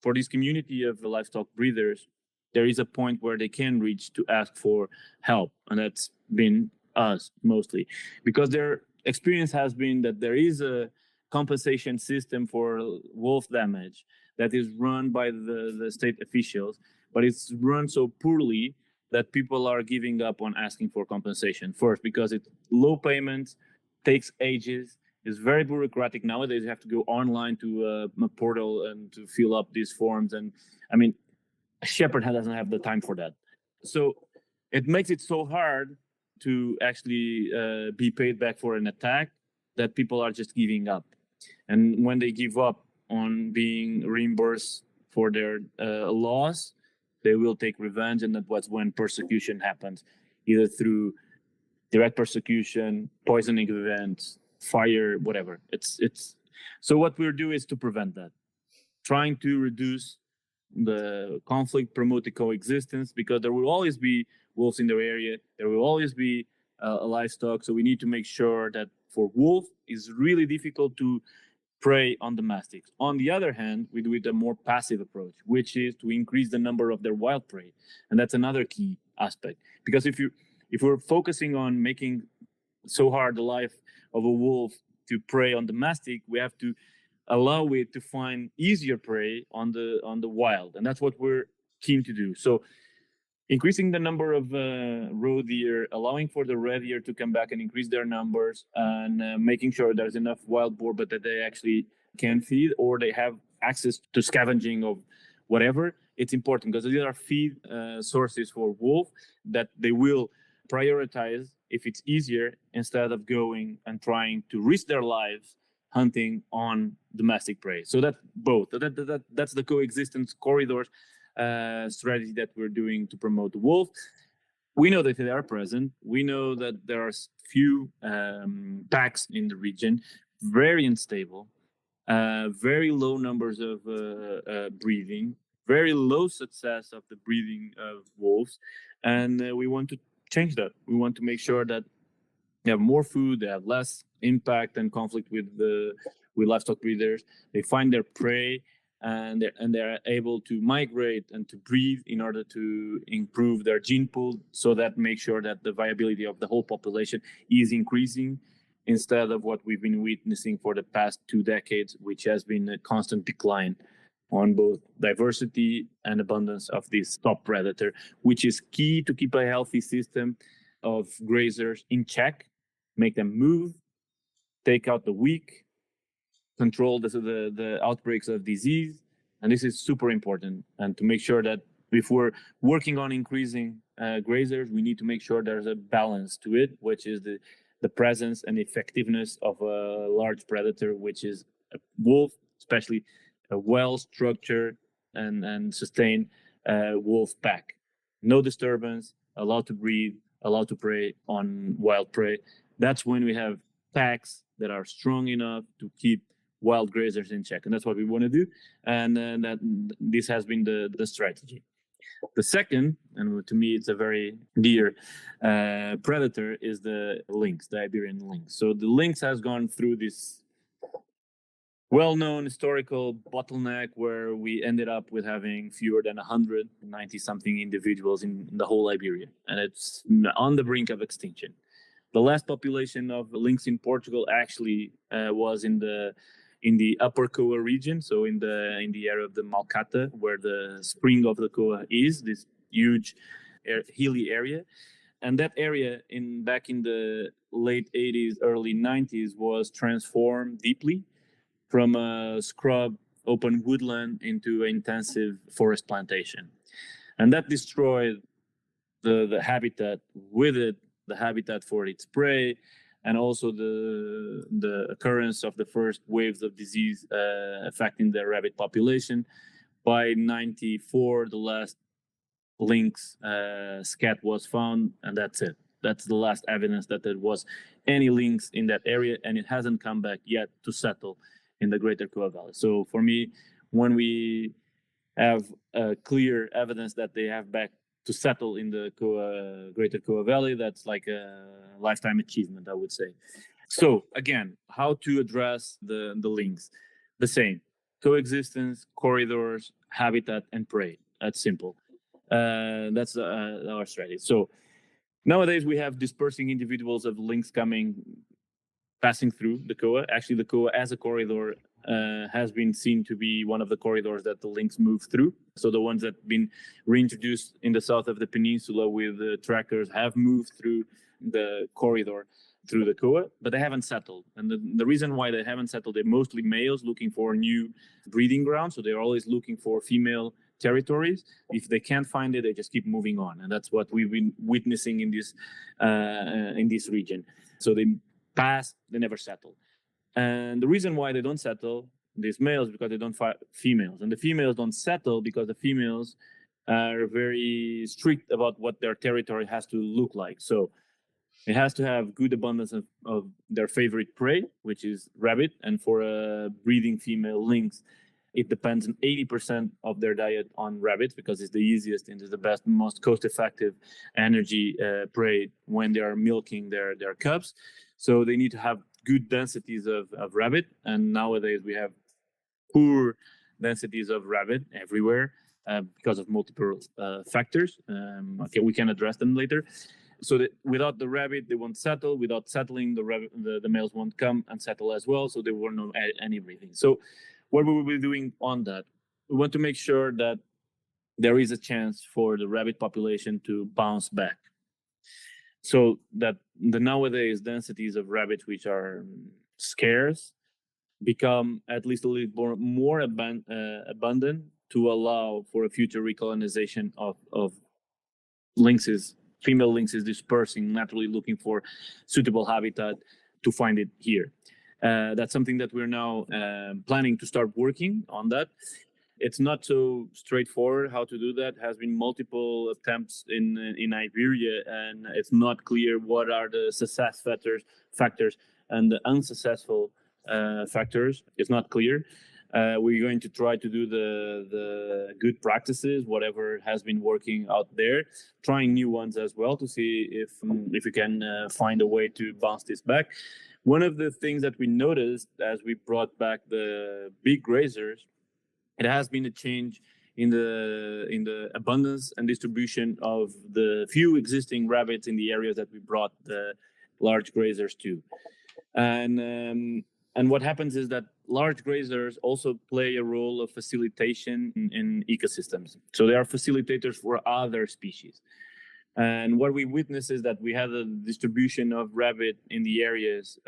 [SPEAKER 2] for this community of livestock breeders, there is a point where they can reach to ask for help, and that's been us mostly, because their experience has been that there is a compensation system for wolf damage that is run by the state officials, but it's run so poorly that people are giving up on asking for compensation. First, because it's low payments, takes ages, is very bureaucratic. Nowadays, you have to go online to a portal and to fill up these forms. And I mean, a shepherd doesn't have the time for that. So it makes it so hard to actually be paid back for an attack that people are just giving up. And when they give up on being reimbursed for their loss, they will take revenge, and that's when persecution happens, either through direct persecution, poisoning events, fire, whatever. It's so what we'll do is to prevent that, trying to reduce the conflict, promote the coexistence, because there will always be wolves in their area. There will always be livestock. So we need to make sure that for wolf, it's really difficult to prey on domestics. On the other hand, we do it a more passive approach, which is to increase the number of their wild prey, and that's another key aspect. Because if we're focusing on making so hard the life of a wolf to prey on domestic, we have to allow it to find easier prey on the wild, and that's what we're keen to do. So increasing the number of roe deer, allowing for the red deer to come back and increase their numbers, and making sure there's enough wild boar, but that they actually can feed, or they have access to scavenging of whatever. It's important because these are feed sources for wolf that they will prioritize if it's easier, instead of going and trying to risk their lives hunting on domestic prey. So that's both. That's the coexistence corridors strategy that we're doing to promote the wolf. We know that they are present. We know that there are few packs in the region, very unstable, very low numbers of breeding, very low success of the breeding of wolves, and we want to change that. We want to make sure that they have more food, they have less impact and conflict with livestock breeders. They find their prey, and they're able to migrate and to breed in order to improve their gene pool, so that make sure that the viability of the whole population is increasing, instead of what we've been witnessing for the past 2 decades, which has been a constant decline on both diversity and abundance of this top predator, which is key to keep a healthy system of grazers in check, make them move, take out the weak, control the outbreaks of disease. And this is super important. And to make sure that if we're working on increasing grazers, we need to make sure there's a balance to it, which is the presence and effectiveness of a large predator, which is a wolf, especially a well-structured and sustained wolf pack. No disturbance, allowed to breed, allowed to prey on wild prey. That's when we have packs that are strong enough to keep wild grazers in check, and that's what we want to do. And that this has been the strategy. The second, and to me it's a very dear predator, is the lynx, the Iberian lynx. So the lynx has gone through this well-known historical bottleneck where we ended up with having fewer than 190 something individuals in the whole Iberia, and it's on the brink of extinction. The last population of lynx in Portugal actually was in the upper Coa region, so in the area of the Malcata, where the spring of the Coa is, this huge hilly area. And that area back in the late 80s, early 90s was transformed deeply from a scrub open woodland into intensive forest plantation. And that destroyed the habitat, with it the habitat for its prey, and also the occurrence of the first waves of disease affecting the rabbit population. By 94, the last lynx scat was found, and that's it. That's the last evidence that there was any lynx in that area, and it hasn't come back yet to settle in the greater Coa Valley. So for me, when we have clear evidence that they have back to settle in the greater Coa Valley, that's like a lifetime achievement, I would say. So again, how to address the lynx? The same: coexistence, corridors, habitat, and prey. That's simple. That's our strategy. So nowadays we have dispersing individuals of lynx passing through the Coa. Actually, the Coa as a corridor has been seen to be one of the corridors that the lynx move through. So the ones that have been reintroduced in the south of the peninsula with trackers have moved through the corridor through the Coa, but they haven't settled. And the reason why they haven't settled, they're mostly males looking for new breeding grounds. So they're always looking for female territories. If they can't find it, they just keep moving on. And that's what we've been witnessing in this region. So they pass, they never settle. And the reason why they don't settle, these males, because they don't find females. And the females don't settle because the females are very strict about what their territory has to look like. So it has to have good abundance of their favorite prey, which is rabbit. And for a breeding female lynx, it depends on 80% of their diet on rabbits, because it's the easiest and is the best, most cost-effective energy prey when they are milking their cubs. So they need to have good densities of rabbit. And nowadays we have poor densities of rabbit everywhere because of multiple factors. Okay, we can address them later. So that without the rabbit, they won't settle. Without settling, the males won't come and settle as well. So there won't be any breeding. So what we will be doing on that, we want to make sure that there is a chance for the rabbit population to bounce back. So that the nowadays densities of rabbits, which are scarce, become at least a little more abundant to allow for a future recolonization of lynxes, female lynxes dispersing, naturally looking for suitable habitat to find it here. That's something that we're now planning to start working on that. It's not so straightforward how to do that. Has been multiple attempts in Iberia, and it's not clear what are the success factors and the unsuccessful factors. It's not clear. We're going to try to do the good practices, whatever has been working out there, trying new ones as well to see if we can find a way to bounce this back. One of the things that we noticed as we brought back the big grazers, it has been a change in the abundance and distribution of the few existing rabbits in the areas that we brought the large grazers to. And what happens is that large grazers also play a role of facilitation in ecosystems. So they are facilitators for other species. And what we witness is that we had a distribution of rabbit in the areas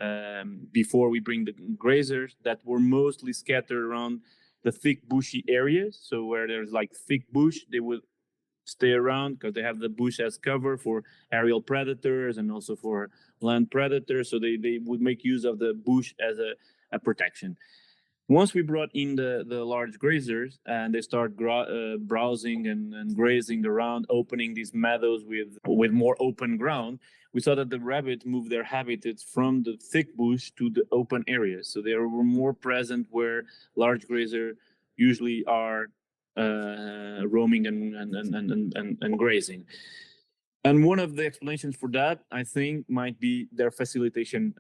[SPEAKER 2] before we bring the grazers that were mostly scattered around the thick bushy areas. So where there's like thick bush, they would stay around because they have the bush as cover for aerial predators and also for land predators. So they would make use of the bush as a protection. Once we brought in the large grazers and they start browsing and grazing around, opening these meadows with more open ground, we saw that the rabbit moved their habitats from the thick bush to the open areas. So they were more present where large grazer usually are roaming and grazing. And one of the explanations for that, I think, might be their facilitation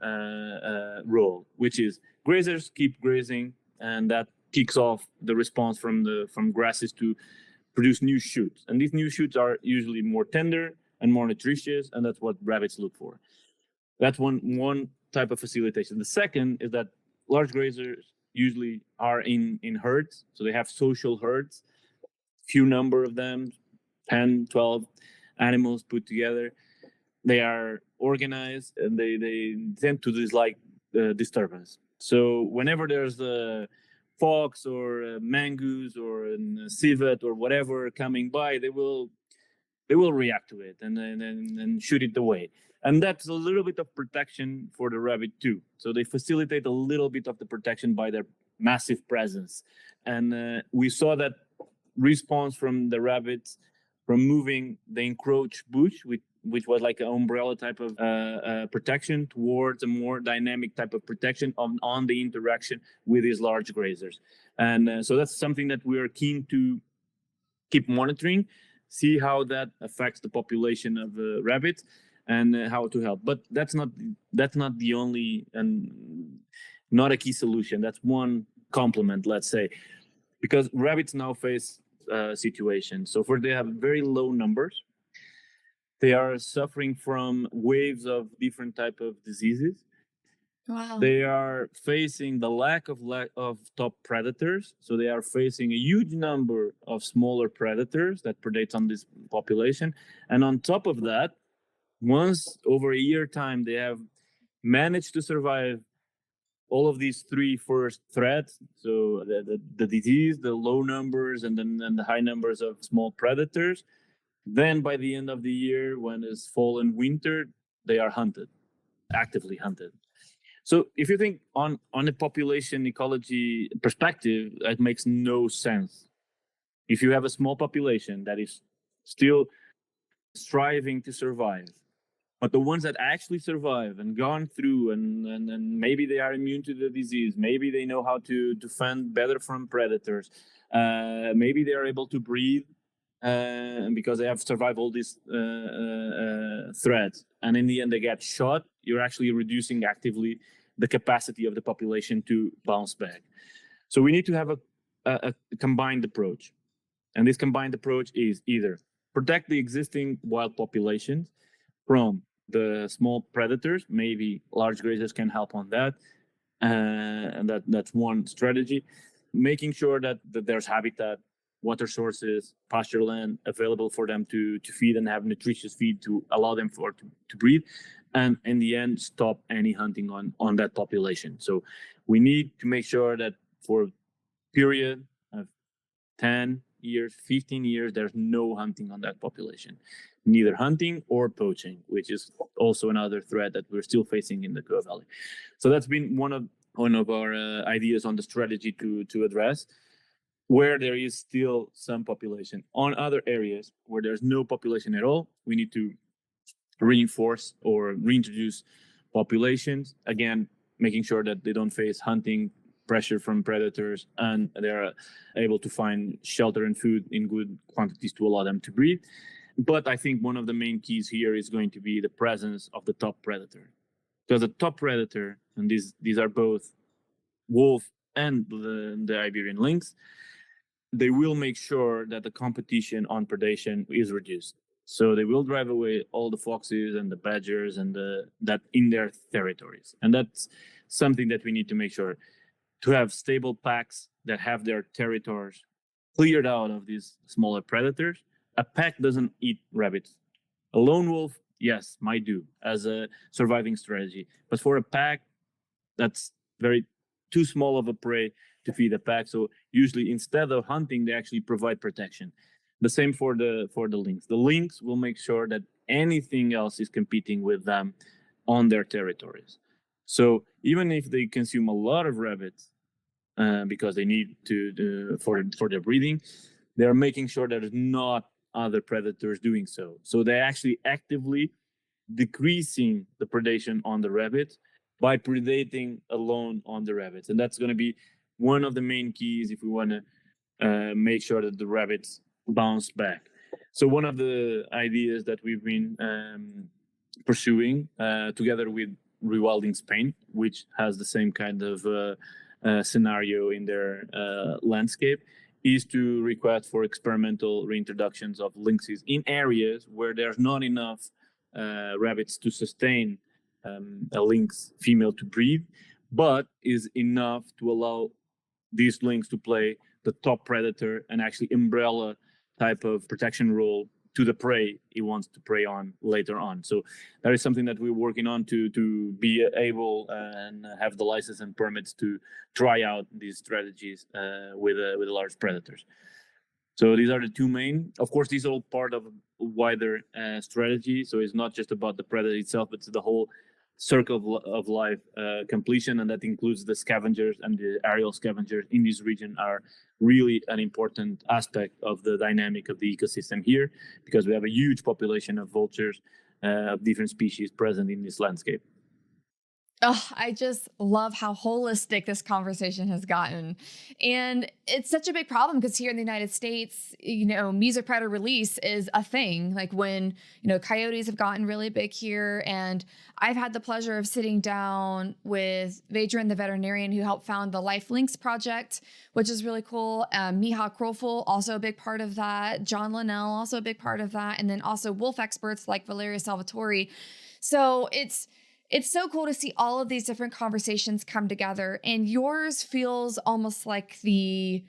[SPEAKER 2] role, which is grazers keep grazing, and that kicks off the response from grasses to produce new shoots. And these new shoots are usually more tender and more nutritious, and that's what rabbits look for. That's one type of facilitation. The second is that large grazers usually are in herds, so they have social herds, few number of them, 10, 12 animals put together. They are organized and they tend to dislike disturbance. So whenever there's a fox or a mongoose or a civet or whatever coming by, they will react to it and shoot it away. And that's a little bit of protection for the rabbit too. So they facilitate a little bit of the protection by their massive presence. And we saw that response from the rabbits from moving the encroached bush, which was like an umbrella type of protection, towards a more dynamic type of protection on the interaction with these large grazers. And so that's something that we are keen to keep monitoring, see how that affects the population of rabbits and how to help. But that's not the only and not a key solution. That's one complement, let's say, because rabbits now face situation. So for they have very low numbers. They are suffering from waves of different type of diseases.
[SPEAKER 1] Wow.
[SPEAKER 2] They are facing the lack of top predators. So they are facing a huge number of smaller predators that predate on this population. And on top of that, once over a year time, they have managed to survive all of these three first threats, so the disease, the low numbers, and then the high numbers of small predators, then by the end of the year, when it's fall and winter, they are hunted, actively hunted. So if you think on a population ecology perspective, that makes no sense. If you have a small population that is still striving to survive, but the ones that actually survive and gone through and maybe they are immune to the disease, maybe they know how to defend better from predators, maybe they are able to breathe because they have survived all these threats, and in the end they get shot, you're actually reducing actively the capacity of the population to bounce back. So we need to have a combined approach. And this combined approach is either protect the existing wild populations from the small predators. Maybe large grazers can help on that. And that's one strategy. Making sure that there's habitat, water sources, pasture land available for them to feed and have nutritious feed to allow them to breathe. And in the end, stop any hunting on that population. So we need to make sure that for a period of 10 years, 15 years, there's no hunting on that population, neither hunting or poaching, which is also another threat that we're still facing in the Coa Valley. So that's been one of our ideas on the strategy to address where there is still some population. On other areas where there's no population at all, we need to reinforce or reintroduce populations, again, making sure that they don't face hunting pressure from predators and they're able to find shelter and food in good quantities to allow them to breed. But I think one of the main keys here is going to be the presence of the top predator, because the top predator, and these are both wolf and the Iberian lynx, they will make sure that the competition on predation is reduced. So they will drive away all the foxes and the badgers and that in their territories. And that's something that we need to make sure, to have stable packs that have their territories cleared out of these smaller predators. A pack doesn't eat rabbits. A lone wolf, yes, might do as a surviving strategy. But for a pack, that's very too small of a prey to feed a pack. So usually instead of hunting, they actually provide protection. The same for the lynx. The lynx will make sure that anything else is competing with them on their territories. So even if they consume a lot of rabbits, because they need to for their breeding. They're making sure there's not other predators doing so. So they're actually actively decreasing the predation on the rabbits by predating alone on the rabbits, and that's going to be one of the main keys if we want to make sure that the rabbits bounce back. So one of the ideas that we've been pursuing together with Rewilding Spain, which has the same kind of scenario in their landscape, is to request for experimental reintroductions of lynxes in areas where there's not enough rabbits to sustain a lynx female to breed, but is enough to allow these lynx to play the top predator and actually umbrella type of protection role to the prey he wants to prey on later on. So that is something that we're working on to be able and have the license and permits to try out these strategies with large predators. So these are the two main. Of course, these are all part of a wider strategy. So it's not just about the predator itself, but it's the whole circle of life completion, and that includes the scavengers, and the aerial scavengers in this region are really an important aspect of the dynamic of the ecosystem here, because we have a huge population of vultures of different species present in this landscape.
[SPEAKER 1] Oh, I just love how holistic this conversation has gotten. And it's such a big problem because here in the United States, mesopredator release is a thing. Like when, coyotes have gotten really big here. And I've had the pleasure of sitting down with Vedran, the veterinarian who helped found the Life Lynx Project, which is really cool. Miha Krofel, also a big part of that. John Linnell, also a big part of that. And then also wolf experts like Valeria Salvatore. So it's so cool to see all of these different conversations come together, and yours feels almost like the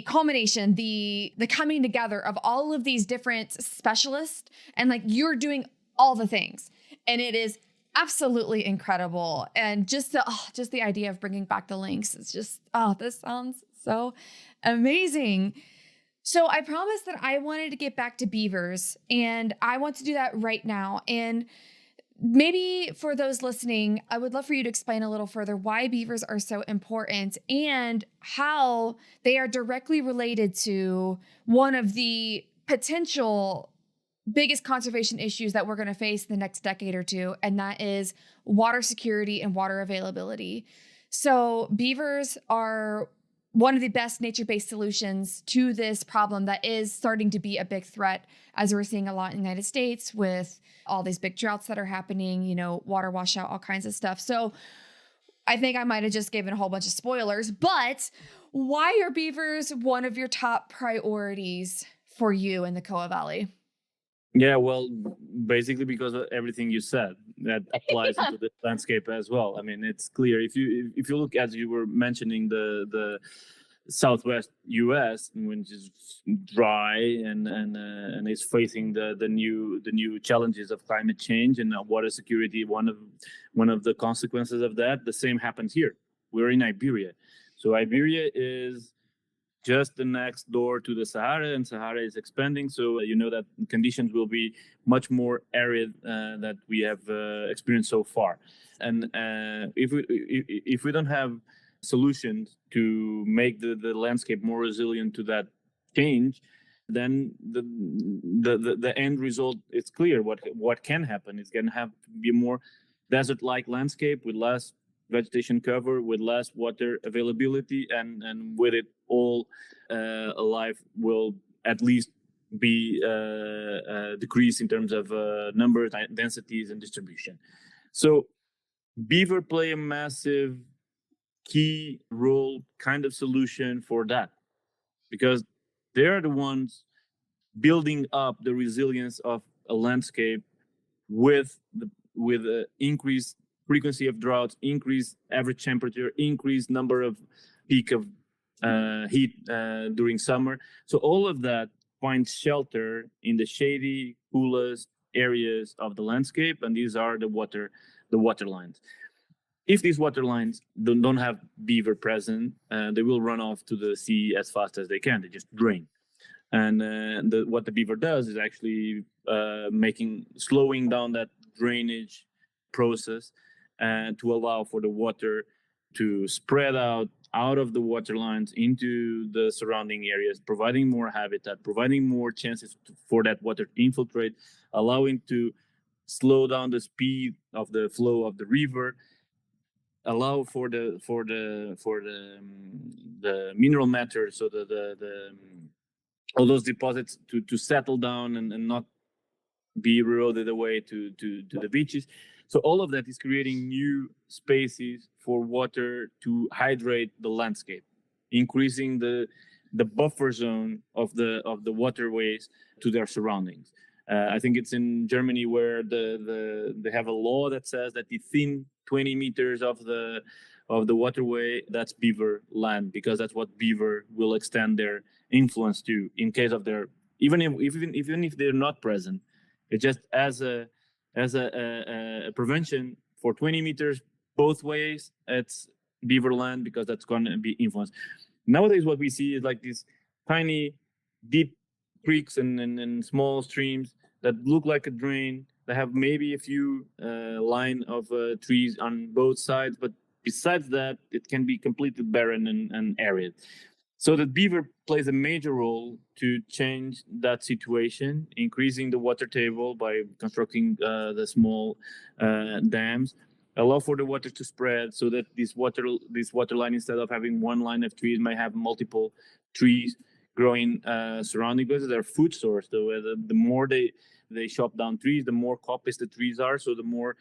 [SPEAKER 1] culmination, the coming together of all of these different specialists, and like you're doing all the things, and it is absolutely incredible. And just the idea of bringing back the lynx is just, this sounds so amazing. So I promised that I wanted to get back to beavers, and I want to do that right now. And maybe for those listening, I would love for you to explain a little further why beavers are so important and how they are directly related to one of the potential biggest conservation issues that we're going to face in the next decade or two, and that is water security and water availability. So beavers are one of the best nature-based solutions to this problem that is starting to be a big threat, as we're seeing a lot in the United States with all these big droughts that are happening, water washout, all kinds of stuff. So I think I might have just given a whole bunch of spoilers, but why are beavers one of your top priorities for you in the Coa Valley?
[SPEAKER 2] Yeah, well, basically because of everything you said, that applies into the landscape as well. I mean, it's clear if you look, as you were mentioning, the Southwest U.S., which is dry and is facing the new challenges of climate change and water security. One of the consequences of that, the same happens here. We're in Iberia, so Iberia is just the next door to the Sahara, and Sahara is expanding. So that conditions will be much more arid that we have experienced so far. And if we don't have solutions to make the landscape more resilient to that change, then the end result is clear. What can happen is going to have to be a more desert-like landscape with less vegetation cover, with less water availability, and with it all, life will at least be decreased in terms of numbers, densities, and distribution. So beaver play a massive key role, kind of solution for that, because they're the ones building up the resilience of a landscape with increased frequency of droughts, increased average temperature, increased number of peak of heat during summer. So all of that finds shelter in the shady, coolest areas of the landscape, and these are the water lines. If these water lines don't have beaver present, they will run off to the sea as fast as they can. They just drain. And what the beaver does is actually slowing down that drainage process to allow for the water to spread out of the water lines into the surrounding areas, providing more habitat, providing more chances for that water to infiltrate, allowing to slow down the speed of the flow of the river, allow for the mineral matter, so all those deposits to settle down and not be eroded away to the beaches. So all of that is creating new spaces for water to hydrate the landscape, increasing the buffer zone of the waterways to their surroundings. I think it's in Germany where they have a law that says that within 20 meters of the waterway, that's beaver land, because that's what beaver will extend their influence to in case of their even if they're not present. It's just as a prevention for 20 meters both ways. It's beaver land because that's going to be influenced. Nowadays, what we see is like these tiny, deep creeks and small streams that look like a drain. They have maybe a few line of trees on both sides, but besides that, it can be completely barren and arid. So the beaver plays a major role to change that situation, increasing the water table by constructing the small dams, allow for the water to spread so that this water line, instead of having one line of trees, might have multiple trees growing surrounding, because they're food source. The more they chop down trees, the more copious the trees are, so the more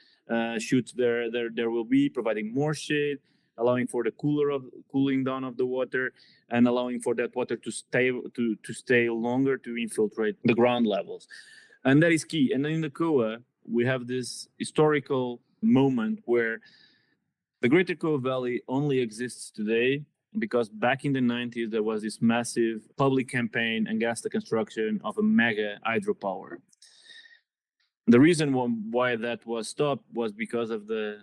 [SPEAKER 2] shoots there will be, providing more shade, allowing for the cooling down of the water, and allowing for that water to stay longer, to infiltrate the ground levels. And that is key. And then in the Coa, we have this historical moment where the Greater Coa Valley only exists today because back in the 90s, there was this massive public campaign against the construction of a mega hydropower. The reason why that was stopped was because of the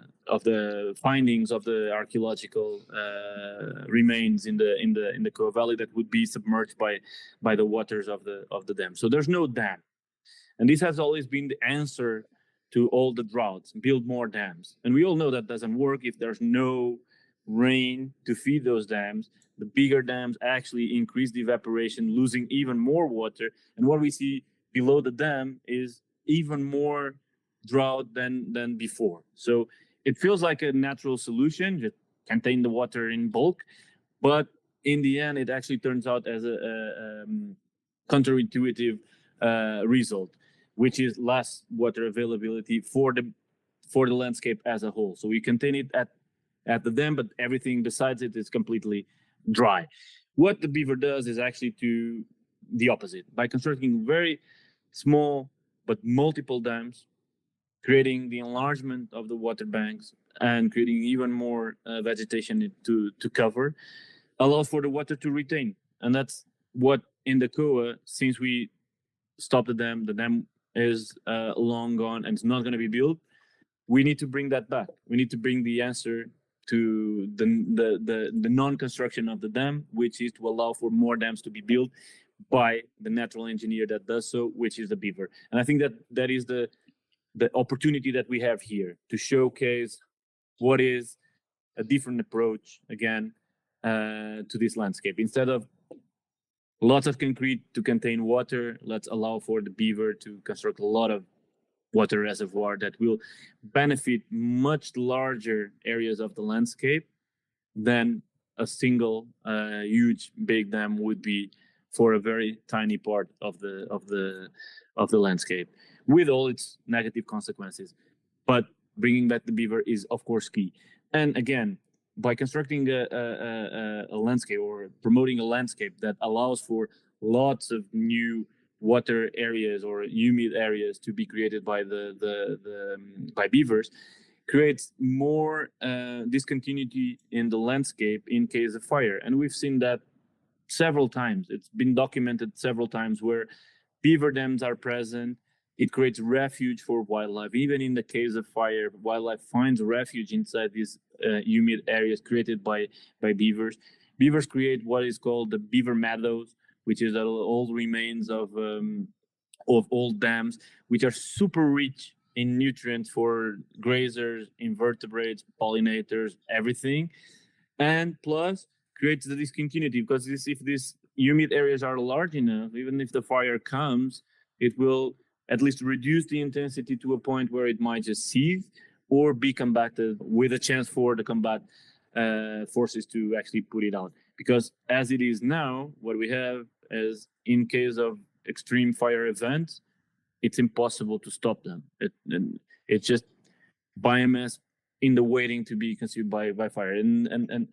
[SPEAKER 2] findings of the archaeological remains in the Coa Valley that would be submerged by the waters of the dam. So there's no dam, and this has always been the answer to all the droughts: build more dams. And we all know that doesn't work if there's no rain to feed those dams. The bigger dams actually increase the evaporation, losing even more water. And what we see below the dam is even more drought than before. So it feels like a natural solution, just contain the water in bulk, but in the end, it actually turns out as a counterintuitive result, which is less water availability for the landscape as a whole. So we contain it at the dam, but everything besides it is completely dry. What the beaver does is actually to the opposite. By constructing very small but multiple dams, creating the enlargement of the water banks and creating even more vegetation to cover, allows for the water to retain. And that's what in the Coa, since we stopped the dam is long gone and it's not going to be built. We need to bring that back. We need to bring the answer to the non-construction of the dam, which is to allow for more dams to be built by the natural engineer that does so, which is the beaver. And I think that is the opportunity that we have here to showcase what is a different approach, again, to this landscape. Instead of lots of concrete to contain water, let's allow for the beaver to construct a lot of water reservoir that will benefit much larger areas of the landscape than a single huge big dam would be for a very tiny part of the landscape, with all its negative consequences. But bringing back the beaver is, of course, key. And again, by constructing a landscape or promoting a landscape that allows for lots of new water areas or humid areas to be created by by beavers, creates more discontinuity in the landscape in case of fire. And we've seen that several times. It's been documented several times where beaver dams are present. It creates refuge for wildlife. Even in the case of fire, wildlife finds refuge inside these humid areas created by beavers. Beavers create what is called the beaver meadows, which is old remains of old dams, which are super rich in nutrients for grazers, invertebrates, pollinators, everything. and plus creates the discontinuity, because if these humid areas are large enough, even if the fire comes, it will at least reduce the intensity to a point where it might just cease or be combated with a chance for the combat forces to actually put it out. Because as it is now, what we have is, in case of extreme fire events, it's impossible to stop them. It's just biomass in the waiting to be consumed by fire, and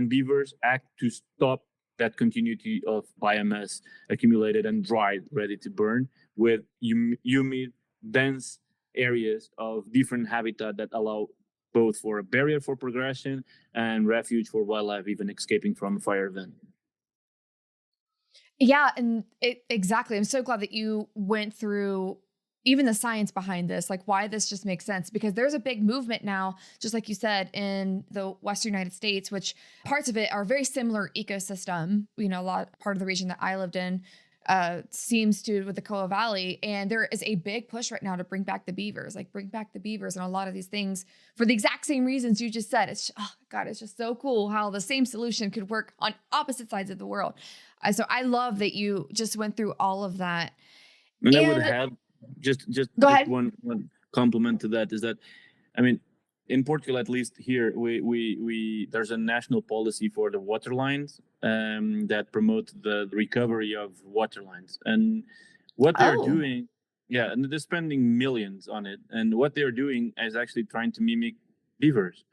[SPEAKER 2] beavers act to stop that continuity of biomass accumulated and dried, ready to burn, with humid, dense areas of different habitat that allow both for a barrier for progression and refuge for wildlife even escaping from a fire event.
[SPEAKER 1] Yeah, and exactly. I'm so glad that you went through even the science behind this, like why this just makes sense, because there's a big movement now, just like you said, in the Western United States, which parts of it are very similar ecosystem. A lot part of the region that I lived in seems to with the Coa Valley. And there is a big push right now to bring back the beavers, and a lot of these things for the exact same reasons you just said. It's, oh God, it's just so cool how the same solution could work on opposite sides of the world. So I love that you just went through all of that.
[SPEAKER 2] And I would
[SPEAKER 1] And
[SPEAKER 2] have just
[SPEAKER 1] go ahead.
[SPEAKER 2] one compliment to that is that, I mean, in Portugal, at least here, we there's a national policy for the water lines that promote the recovery of water lines, and what they're
[SPEAKER 1] Oh,
[SPEAKER 2] doing, yeah, and they're spending millions on it, and what they're doing is actually trying to mimic beavers,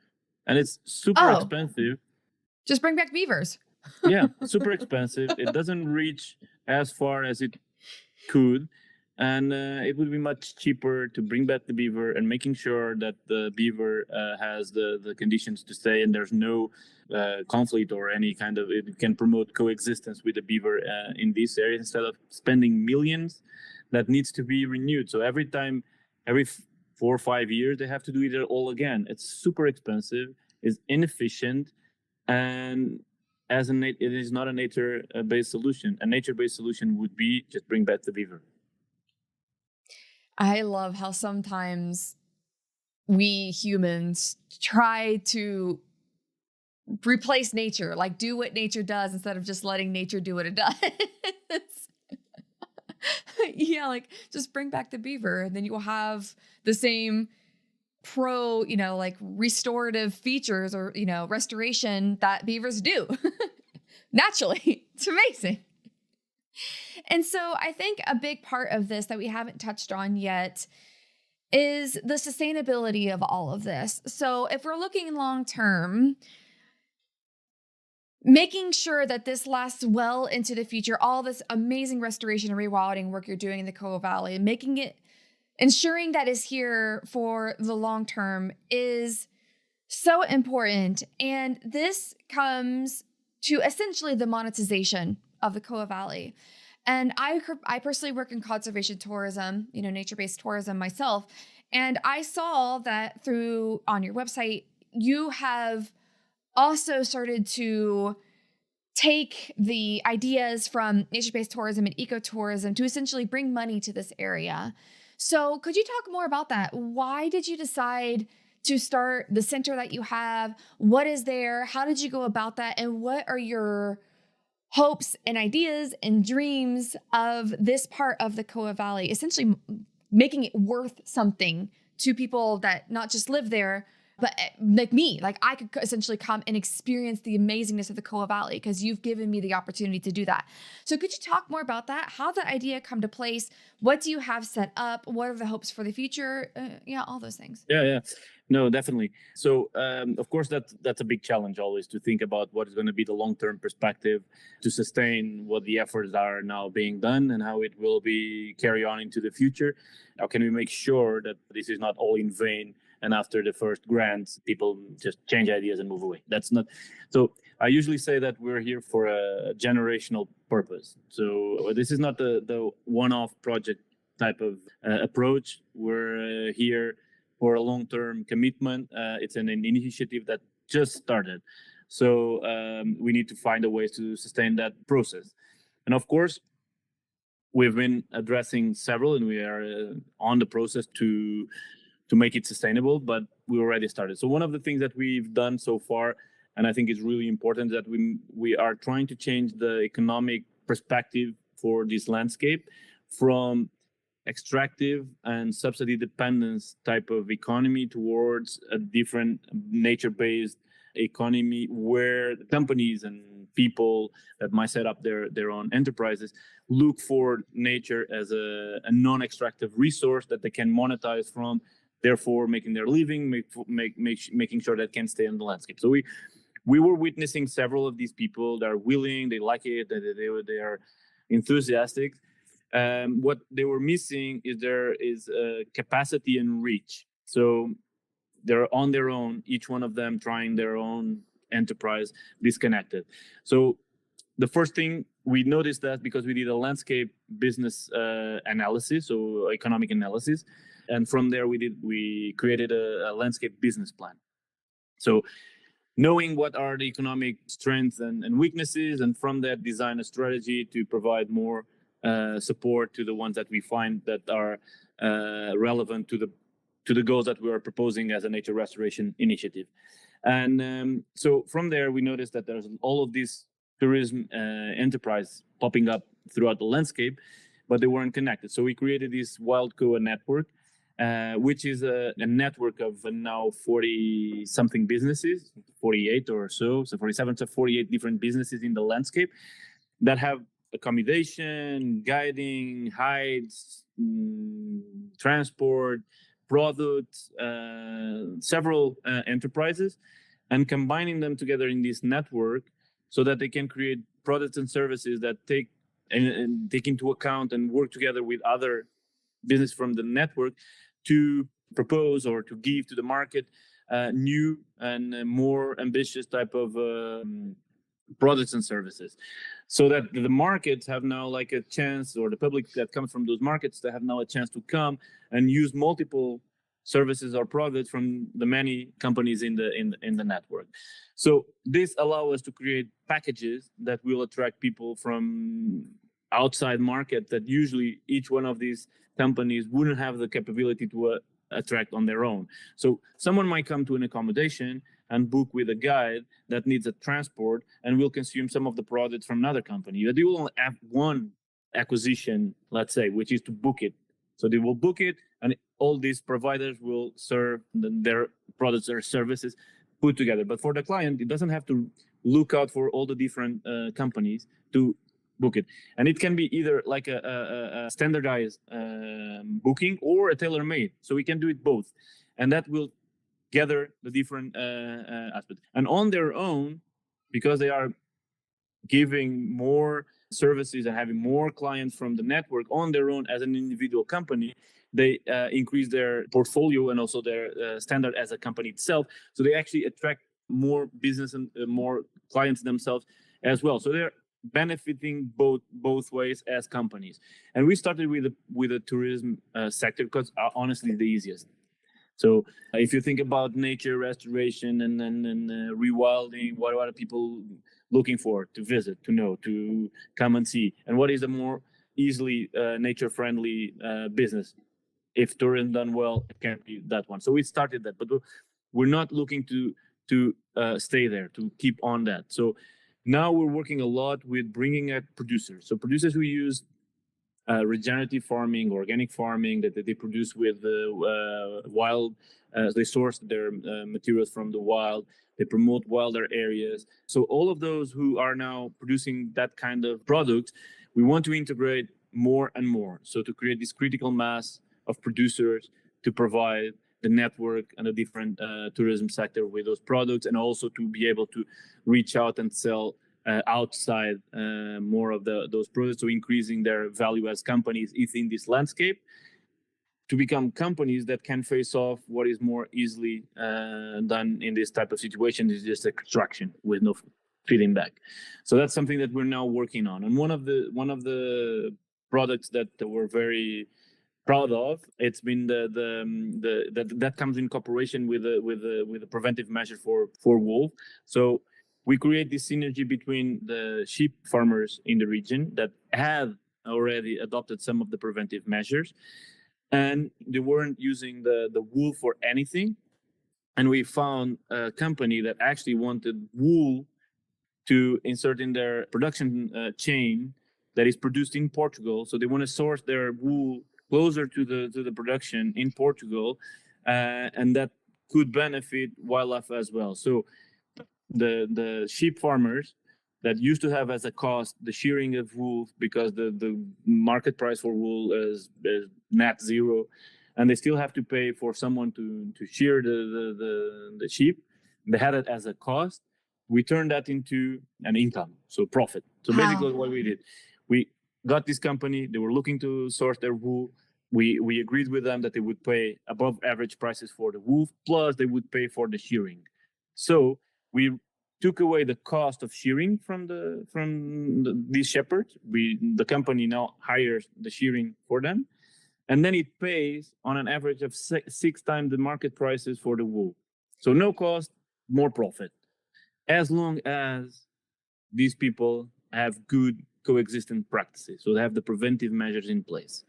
[SPEAKER 2] and it's super
[SPEAKER 1] oh,
[SPEAKER 2] expensive.
[SPEAKER 1] just bring back beavers.
[SPEAKER 2] Yeah, super expensive. It doesn't reach as far as it could, and it would be much cheaper to bring back the beaver and making sure that the beaver has the conditions to stay, and there's no conflict or any kind of, it can promote coexistence with the beaver in this area, instead of spending millions that needs to be renewed. So every time, every 4 or 5 years, they have to do it all again. It's super expensive, it's inefficient, and it is not a nature-based solution. A nature-based solution would be just bring back the beaver.
[SPEAKER 1] I love how sometimes we humans try to replace nature, like do what nature does instead of just letting nature do what it does. Yeah, like just bring back the beaver and then you will have the same like restorative features or, restoration that beavers do naturally. It's amazing. And so I think a big part of this that we haven't touched on yet is the sustainability of all of this. So if we're looking long term, making sure that this lasts well into the future, all this amazing restoration and rewilding work you're doing in the Coa Valley, and ensuring that is here for the long term is so important. And this comes to essentially the monetization of the Coa Valley. And I personally work in conservation tourism, nature-based tourism myself. And I saw that on your website, you have also started to take the ideas from nature-based tourism and ecotourism to essentially bring money to this area. So could you talk more about that? Why did you decide to start the center that you have? What is there? How did you go about that? And what are your hopes and ideas and dreams of this part of the Coa Valley, essentially making it worth something to people that not just live there, but like me, like I could essentially come and experience the amazingness of the Coa Valley because you've given me the opportunity to do that. So could you talk more about that? How did that idea come to place? What do you have set up? What are the hopes for the future? All those things.
[SPEAKER 2] Yeah. No, definitely. So, of course, that's a big challenge always, to think about what is going to be the long-term perspective to sustain what the efforts are now being done and how it will be carry on into the future. How can we make sure that this is not all in vain, and after the first grants, people just change ideas and move away? That's not. So I usually say that we're here for a generational purpose. So this is not the one-off project type of approach. We're here for a long-term commitment. It's an initiative that just started. So we need to find a way to sustain that process. And of course, we've been addressing several, and we are on the process to make it sustainable, but we already started. So one of the things that we've done so far And I think it's really important that we are trying to change the economic perspective for this landscape from extractive and subsidy dependence type of economy towards a different nature-based economy where companies and people that might set up their own enterprises look for nature as a non-extractive resource that they can monetize from, therefore making their living, making sure that can stay on the landscape. So we were witnessing several of these people that are willing, they like it, they are enthusiastic. What they were missing is there is capacity and reach. So they're on their own, each one of them trying their own enterprise, disconnected. So the first thing we noticed that because we did a landscape business analysis, so economic analysis, and from there we created a landscape business plan. So knowing what are the economic strengths and weaknesses, and from that design a strategy to provide more support to the ones that we find that are relevant to the goals that we are proposing as a nature restoration initiative. And so from there, we noticed that there's all of these tourism enterprise popping up throughout the landscape, but they weren't connected. So we created this Wild Coa network, which is a network of now 40 something businesses, 48 or so 47 to 48 different businesses in the landscape that have accommodation, guiding, hides, transport, products, several enterprises, and combining them together in this network so that they can create products and services that take into account and work together with other business from the network to propose or to give to the market new and more ambitious type of products and services, so that the markets have now like a chance, or the public that comes from those markets, to have now a chance to come and use multiple services or products from the many companies in the network. So this allows us to create packages that will attract people from outside market that usually each one of these companies wouldn't have the capability to attract on their own. So someone might come to an accommodation and book with a guide that needs a transport and will consume some of the products from another company. They will only have one acquisition, let's say, which is to book it. So they will book it, and all these providers will serve their products or services put together. But for the client, it doesn't have to look out for all the different companies to book it. And it can be either like a standardized booking or a tailor-made. So we can do it both. And that will gather the different aspects. And on their own, because they are giving more services and having more clients from the network on their own as an individual company, they increase their portfolio and also their standard as a company itself. So they actually attract more business and more clients themselves as well. So they're benefiting both ways as companies. And we started with the tourism sector because honestly the easiest. So if you think about nature restoration and rewilding, what are people looking for to visit, to know, to come and see? And what is a more easily nature-friendly business? If tourism done well, it can be that one. So we started that, but we're not looking to stay there, to keep on that. So now we're working a lot with bringing out producers. So producers who use regenerative farming, organic farming, that they produce with wild, they source their materials from the wild, they promote wilder areas. So all of those who are now producing that kind of product, we want to integrate more and more. So to create this critical mass of producers to provide the network and the different tourism sector with those products, and also to be able to reach out and sell outside more of those products, so increasing their value as companies within this landscape, to become companies that can face off what is more easily done in this type of situation, is just extraction with no feeding back. So that's something that we're now working on. And one of the products that we're very proud of, it's been that comes in cooperation with a preventive measure for wolf. So we create this synergy between the sheep farmers in the region that have already adopted some of the preventive measures, and they weren't using the wool for anything, and we found a company that actually wanted wool to insert in their production chain that is produced in Portugal. So they want to source their wool closer to the production in Portugal, and that could benefit wildlife as well. So the sheep farmers that used to have as a cost the shearing of wool, because the market price for wool is net zero, and they still have to pay for someone to shear the sheep. They had it as a cost. We turned that into an income, so profit. So basically what we did, we got this company, they were looking to source their wool. We agreed with them that they would pay above average prices for the wool, plus they would pay for the shearing. So we took away the cost of shearing from these shepherds. The company now hires the shearing for them, and then it pays on an average of six times the market prices for the wool. So no cost, more profit, as long as these people have good coexistent practices. So they have the preventive measures in place.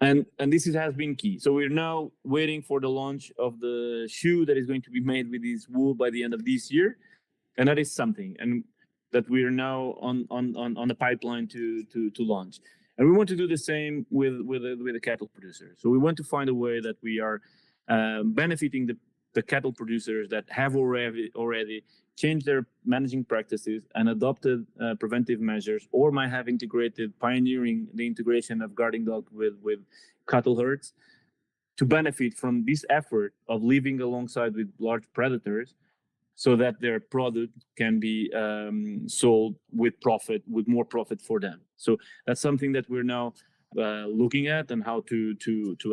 [SPEAKER 2] And this has been key. So we're now waiting for the launch of the shoe that is going to be made with this wool by the end of this year. And that is something, and that we are now on the pipeline to launch. And we want to do the same with the cattle producers. So we want to find a way that we are benefiting the cattle producers that have already changed their managing practices and adopted preventive measures, or might have pioneering the integration of guarding dog with cattle herds, to benefit from this effort of living alongside with large predators, so that their product can be sold with more profit for them. So that's something that we're now looking at, and how to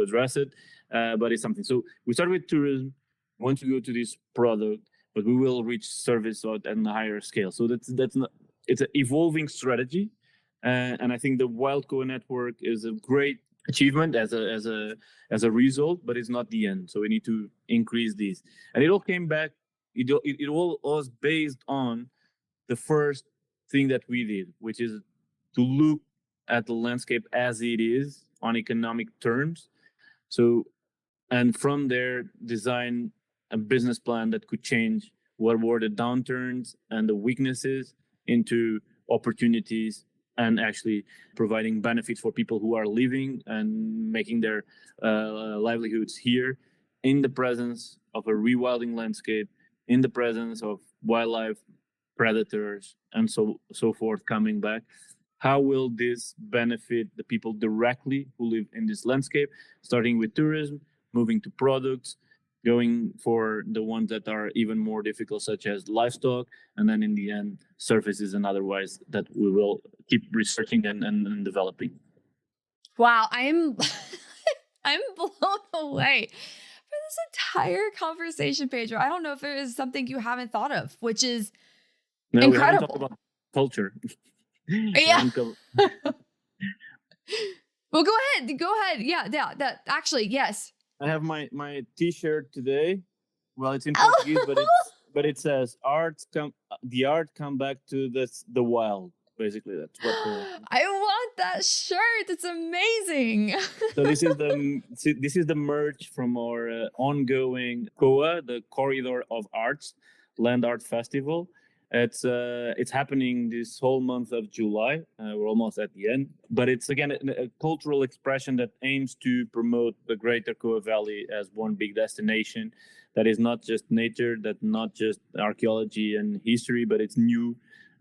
[SPEAKER 2] address it. But it's something. So we start with tourism, want to go to this product, but we will reach service at a higher scale. So that's not, it's an evolving strategy, and I think the Wild Coa network is a great achievement as a result, but it's not the end. So we need to increase these, and it all came back. It all was based on the first thing that we did, which is to look at the landscape as it is on economic terms. So, and from there, design a business plan that could change what were the downturns and the weaknesses into opportunities, and actually providing benefits for people who are living and making their livelihoods here, in the presence of a rewilding landscape, in the presence of wildlife, predators, and so forth coming back. How will this benefit the people directly who live in this landscape, starting with tourism, moving to products, going for the ones that are even more difficult, such as livestock, and then in the end, services and otherwise that we will keep researching and developing.
[SPEAKER 1] Wow, I'm I'm blown away for this entire conversation, Pedro. I don't know if there is something you haven't thought of, which is
[SPEAKER 2] No,
[SPEAKER 1] incredible.
[SPEAKER 2] we haven't talked about culture.
[SPEAKER 1] Yeah. Well, go ahead. Yeah, that actually, yes.
[SPEAKER 2] I have my T-shirt today. Well, it's in Portuguese, but it says the art come back to the wild. Basically, that's what.
[SPEAKER 1] I want that shirt. It's amazing.
[SPEAKER 2] So this is the merch from our ongoing Coa, the Corridor of Arts Land Art Festival. It's happening this whole month of July. We're almost at the end, but it's again a cultural expression that aims to promote the greater Coa Valley as one big destination that is not just nature, that not just archaeology and history, but it's new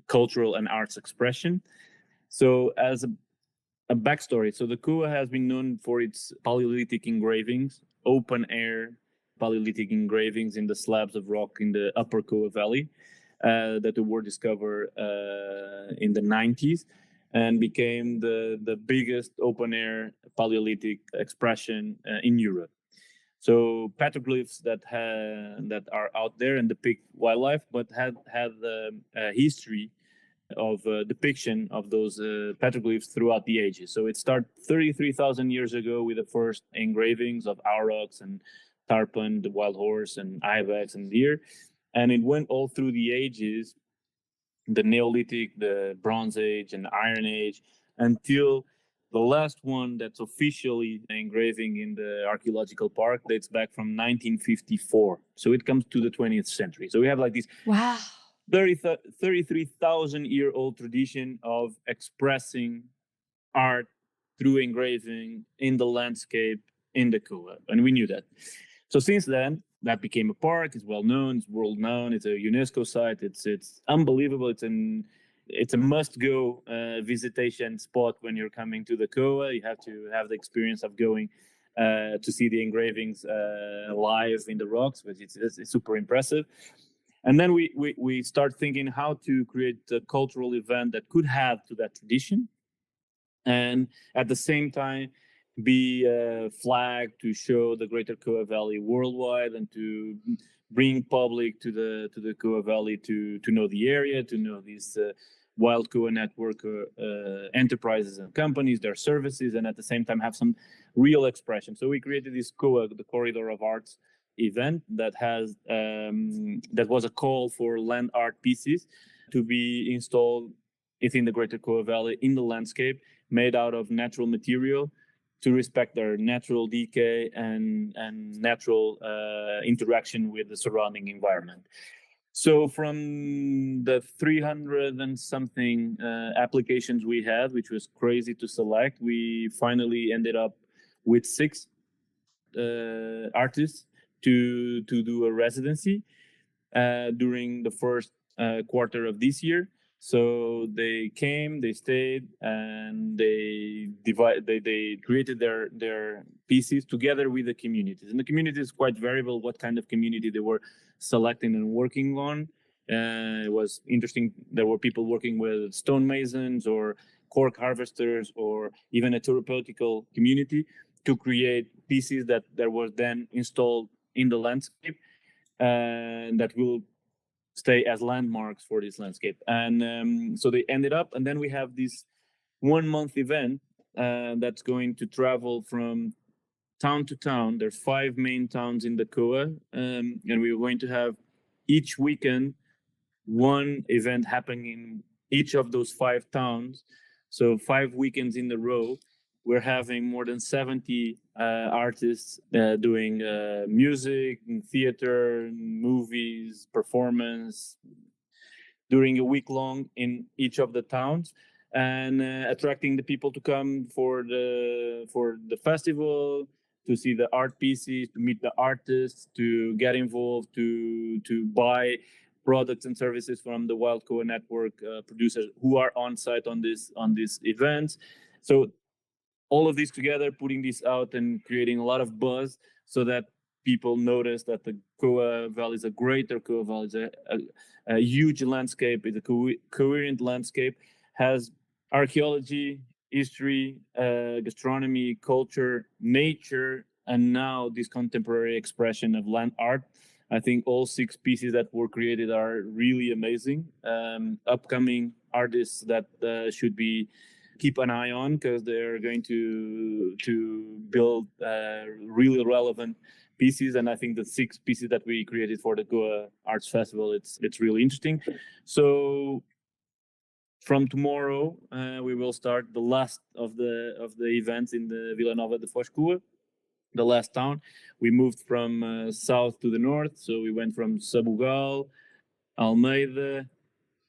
[SPEAKER 2] cultural and arts expression. So as a backstory, so the Coa has been known for its Paleolithic engravings, open air Paleolithic engravings in the slabs of rock in the upper Coa Valley. That were discovered in the 90s and became the biggest open air Paleolithic expression in Europe. So petroglyphs that are out there and depict wildlife, but have a history of depiction of those petroglyphs throughout the ages. So it started 33,000 years ago with the first engravings of aurochs and tarpon, the wild horse, and ibex and deer. And it went all through the ages, the Neolithic, the Bronze Age, and the Iron Age, until The last one that's officially engraving in the archaeological park dates back from 1954. So it comes to the 20th century. So we have like this
[SPEAKER 1] Wow.
[SPEAKER 2] 33,000-year-old tradition of expressing art through engraving in the landscape in the Coa. And we knew that. So since then, that became a park. It's well known. It's world known. It's a UNESCO site. It's unbelievable. It's a must-go visitation spot when you're coming to the Coa. You have to have the experience of going to see the engravings live in the rocks, which it's super impressive. And then we start thinking how to create a cultural event that could add to that tradition, and at the same time be a flag to show the Greater Coa Valley worldwide, and to bring public to the Coa Valley to know the area, to know these wild Coa network enterprises and companies, their services, and at the same time have some real expression. So we created this Coa, the Corridor of Arts event that has that was a call for land art pieces to be installed within the Greater Coa Valley in the landscape, made out of natural material, to respect their natural decay and natural interaction with the surrounding environment. So from the 300 and something applications we had, which was crazy to select, we finally ended up with 6 artists to do a residency during the first quarter of this year. So they came, they stayed, and they created their pieces together with the communities. And the community is quite variable what kind of community they were selecting and working on. It was interesting. There were people working with stonemasons or cork harvesters, or even a therapeutical community, to create pieces that was then installed in the landscape, and that will stay as landmarks for this landscape. And so they ended up, and then we have this 1-month event that's going to travel from town to town. There's 5 main towns in the Coa, and we're going to have each weekend one event happening in each of those 5 towns. So 5 weekends in a row, we're having more than 70 artists doing music, theater, movies, performance during a week long in each of the towns, and attracting the people to come for the festival, to see the art pieces, to meet the artists, to get involved, to buy products and services from the Wild Coa Network producers who are on site on this event. So all of this together, putting this out and creating a lot of buzz, so that people notice that the Coa Valley is a Greater Coa Valley, is a huge landscape, it's a coherent landscape, has archaeology, history, gastronomy, culture, nature, and now this contemporary expression of land art. I think all 6 pieces that were created are really amazing. Upcoming artists that should be keep an eye on, because they're going to build really relevant pieces. And I think the 6 pieces that we created for the Goa Arts Festival, it's really interesting. So from tomorrow, we will start the last of the events in the Vila Nova de Foz Coa, the last town. We moved from south to the north, so we went from Sabugal, Almeida,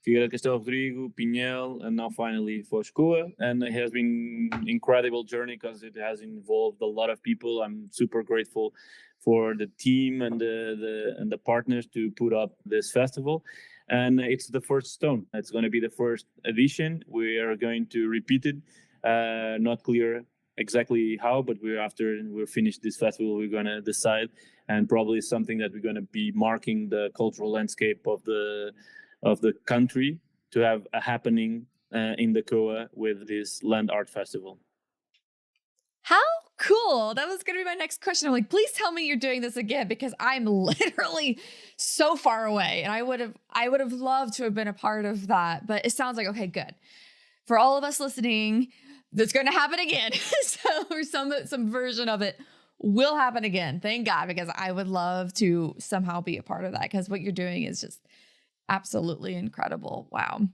[SPEAKER 2] Figueira de Castelo Rodrigo, Pinhel, and now finally Foz Coa. And it has been an incredible journey, because it has involved a lot of people. I'm super grateful for the team and the partners to put up this festival. And it's the first stone. It's going to be the first edition. We are going to repeat it. Not clear exactly how, but after we're finished this festival, we're going to decide, and probably something that we're going to be marking the cultural landscape of the country, to have a happening in the Coa with this land art festival.
[SPEAKER 1] How cool. That was going to be my next question. I'm like, please tell me you're doing this again, because I'm literally so far away, and I would have loved to have been a part of that. But it sounds like, okay, good. For all of us listening, that's going to happen again. So some version of it will happen again. Thank God, because I would love to somehow be a part of that, because what you're doing is just absolutely incredible. Wow.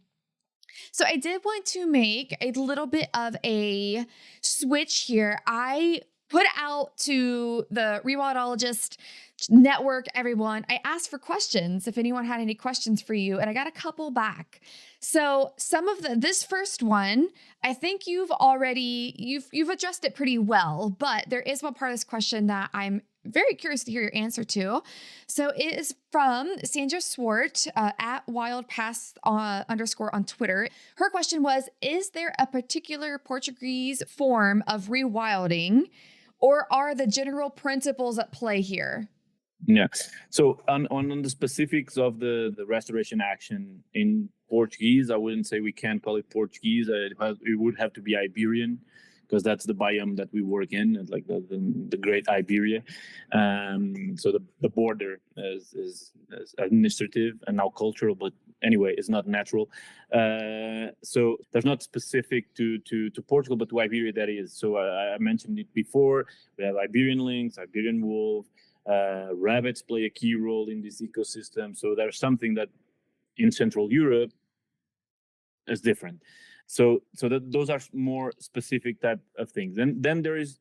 [SPEAKER 1] So I did want to make a little bit of a switch here. I put out to the Rewildologist network, everyone. I asked for questions if anyone had any questions for you, and I got a couple back. So some of this first one, I think you've addressed it pretty well, but there is one part of this question that I'm very curious to hear your answer to. So it is from Sandra Swart at wildpass underscore on Twitter. Her question was, is there a particular Portuguese form of rewilding, or are the general principles at play here?
[SPEAKER 2] Yeah. So on the specifics of the restoration action in Portuguese, I wouldn't say we can call it Portuguese. It would have to be Iberian, because that's the biome that we work in, like the Great Iberia. So the border is administrative and now cultural, but anyway, it's not natural. So there's not specific to Portugal, but to Iberia that is. So I mentioned it before. We have Iberian lynx, Iberian wolf. Rabbits play a key role in this ecosystem. So there's something that in Central Europe is different. So those are more specific type of things. Then there is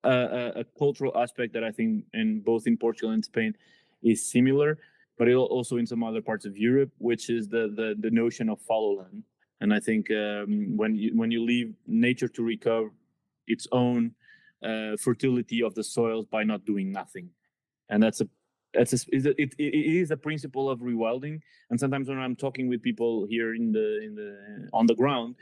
[SPEAKER 2] a cultural aspect that I think in both in Portugal and Spain is similar, but also in some other parts of Europe, which is the notion of fallow land. And I think when you leave nature to recover its own fertility of the soils by not doing nothing. And it is a principle of rewilding. And sometimes when I'm talking with people here on the ground,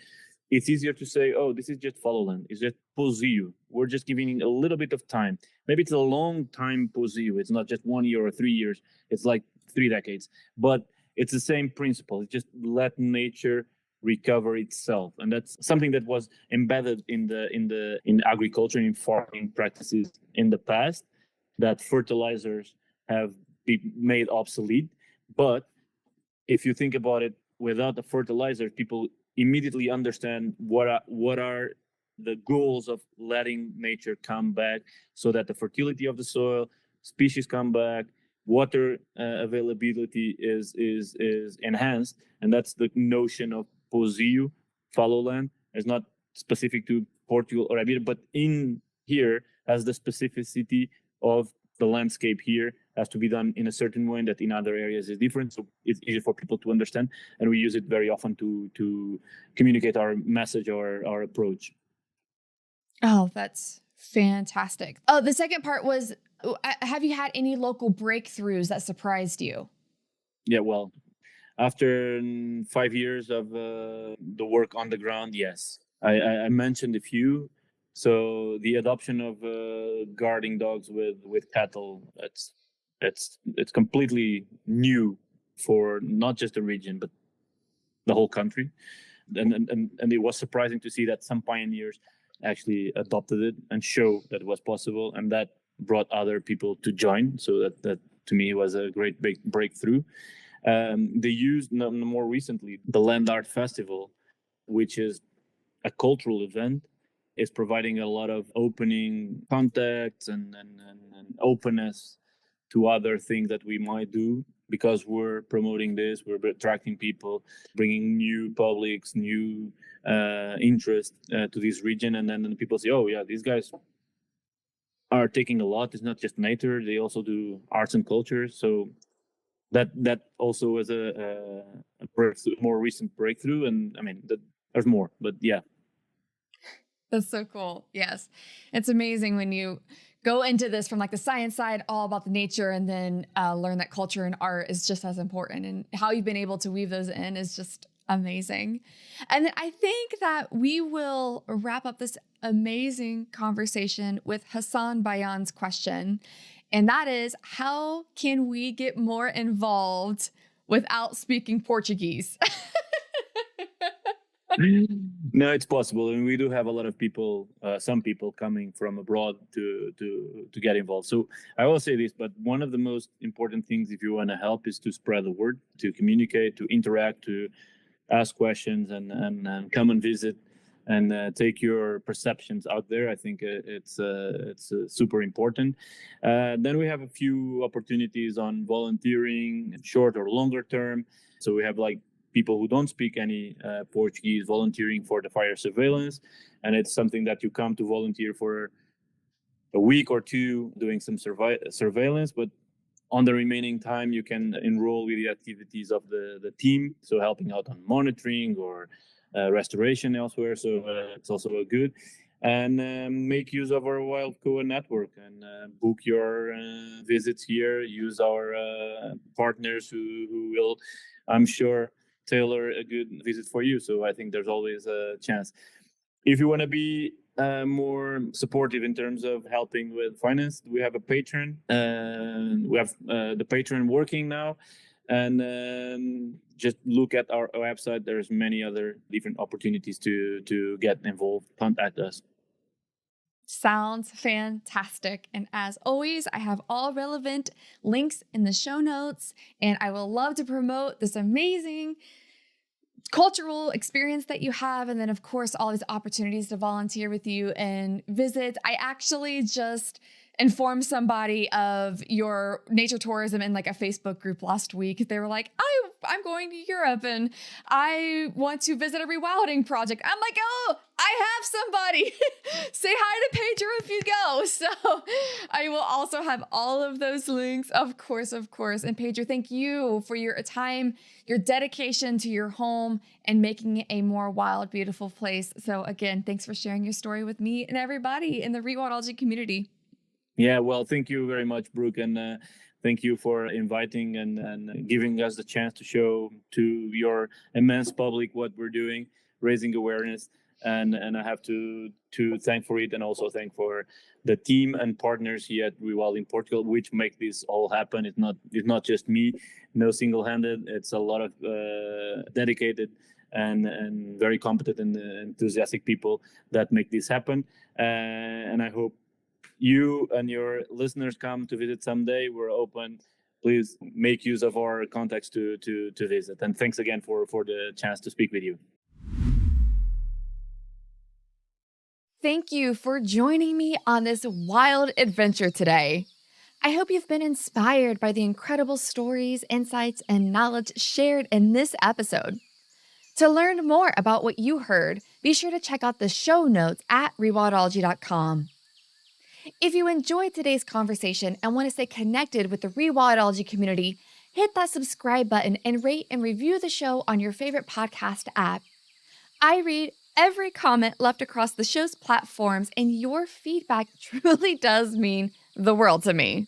[SPEAKER 2] it's easier to say, oh, this is just fallow land. It's just posio. We're just giving a little bit of time. Maybe it's a long time posio. It's not just 1 year or 3 years. It's like 3 decades. But it's the same principle. It's just let nature recover itself. And that's something that was embedded in agriculture and in farming practices in the past, that fertilizers have been made obsolete. But if you think about it, without the fertilizer, people immediately understand what are the goals of letting nature come back, so that the fertility of the soil, species come back, water availability is enhanced. And that's the notion of posio, fallow land. It's not specific to Portugal or Iberia, but in here has the specificity of the landscape here has to be done in a certain way that in other areas is different. So it's easy for people to understand. And we use it very often to communicate our message or our approach.
[SPEAKER 1] Oh, that's fantastic. Oh, the second part was, have you had any local breakthroughs that surprised you?
[SPEAKER 2] Yeah, well, after 5 years of the work on the ground, yes. I mentioned a few. So the adoption of guarding dogs with cattle, it's completely new for not just the region, but the whole country. And it was surprising to see that some pioneers actually adopted it and show that it was possible, and that brought other people to join. So that to me was a great big breakthrough. They used more recently the Land Art Festival, which is a cultural event, is providing a lot of opening contacts and openness to other things that we might do, because we're promoting this, we're attracting people, bringing new publics, new interest to this region. And then people say, oh yeah, these guys are taking a lot. It's not just nature, they also do arts and culture. So that also is a more recent breakthrough. And I mean, there's more, but yeah.
[SPEAKER 1] That's so cool. Yes. It's amazing when you go into this from like the science side, all about the nature, and then learn that culture and art is just as important, and how you've been able to weave those in is just amazing. And then I think that we will wrap up this amazing conversation with Hassan Bayan's question. And that is, how can we get more involved without speaking Portuguese?
[SPEAKER 2] No, it's possible, and we do have a lot of people, some people coming from abroad to get involved. So I will say this, but one of the most important things, if you want to help, is to spread the word, to communicate, to interact, to ask questions, and come and visit, and take your perceptions out there. I think it's super important. Then we have a few opportunities on volunteering, short or longer term. So we have like people who don't speak any Portuguese volunteering for the fire surveillance. And it's something that you come to volunteer for a week or two doing some surveillance, but on the remaining time, you can enroll with the activities of the team, so helping out on monitoring or restoration elsewhere. So it's also good. And make use of our Wild Coa network and book your visits here. Use our partners who will, I'm sure, tailor a good visit for you. So I think there's always a chance. If you want to be more supportive in terms of helping with finance, we have a Patreon. We have the Patreon working now, and just look at our website. There's many other different opportunities to get involved. Contact us.
[SPEAKER 1] Sounds fantastic. And as always, I have all relevant links in the show notes, and I will love to promote this amazing cultural experience that you have. And then, of course, all these opportunities to volunteer with you and visit. I actually just informed somebody of your nature tourism in like a Facebook group last week. They were like, I'm going to Europe and I want to visit a rewilding project. I'm like, oh, I have somebody. Say hi to Pedro if you go. So I will also have all of those links, of course. And Pedro, thank you for your time, your dedication to your home and making it a more wild, beautiful place. So again, thanks for sharing your story with me and everybody in the Rewildology community.
[SPEAKER 2] Yeah, well, thank you very much, Brooke, and thank you for inviting and giving us the chance to show to your immense public what we're doing, raising awareness, and I have to thank for it, and also thank for the team and partners here at Rewilding Portugal, which make this all happen. It's not just me, no single-handed. It's a lot of dedicated and very competent and enthusiastic people that make this happen, and I hope you and your listeners come to visit someday. We're open. Please make use of our contacts to visit. And thanks again for the chance to speak with you.
[SPEAKER 1] Thank you for joining me on this wild adventure today. I hope you've been inspired by the incredible stories, insights, and knowledge shared in this episode. To learn more about what you heard, be sure to check out the show notes at rewildology.com. If you enjoyed today's conversation and want to stay connected with the Rewildology community, hit that subscribe button and rate and review the show on your favorite podcast app. I read every comment left across the show's platforms, and your feedback truly does mean the world to me.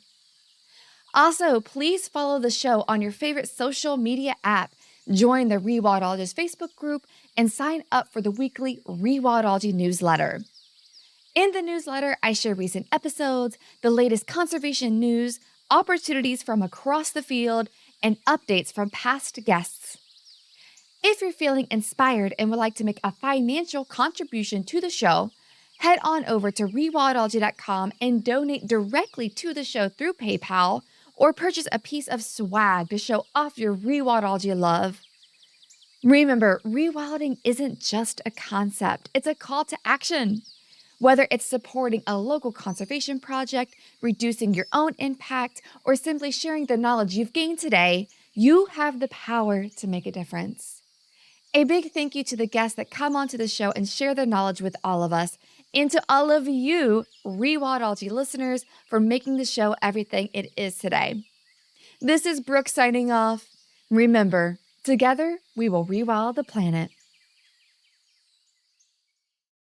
[SPEAKER 1] Also, please follow the show on your favorite social media app, join the Rewildologist Facebook group, and sign up for the weekly Rewildology newsletter. In the newsletter, I share recent episodes, the latest conservation news, opportunities from across the field, and updates from past guests. If you're feeling inspired and would like to make a financial contribution to the show, head on over to rewildology.com and donate directly to the show through PayPal, or purchase a piece of swag to show off your Rewildology love. Remember, rewilding isn't just a concept, it's a call to action. Whether it's supporting a local conservation project, reducing your own impact, or simply sharing the knowledge you've gained today, you have the power to make a difference. A big thank you to the guests that come onto the show and share their knowledge with all of us, and to all of you Rewildology listeners for making the show everything it is today. This is Brooke signing off. Remember, together we will rewild the planet.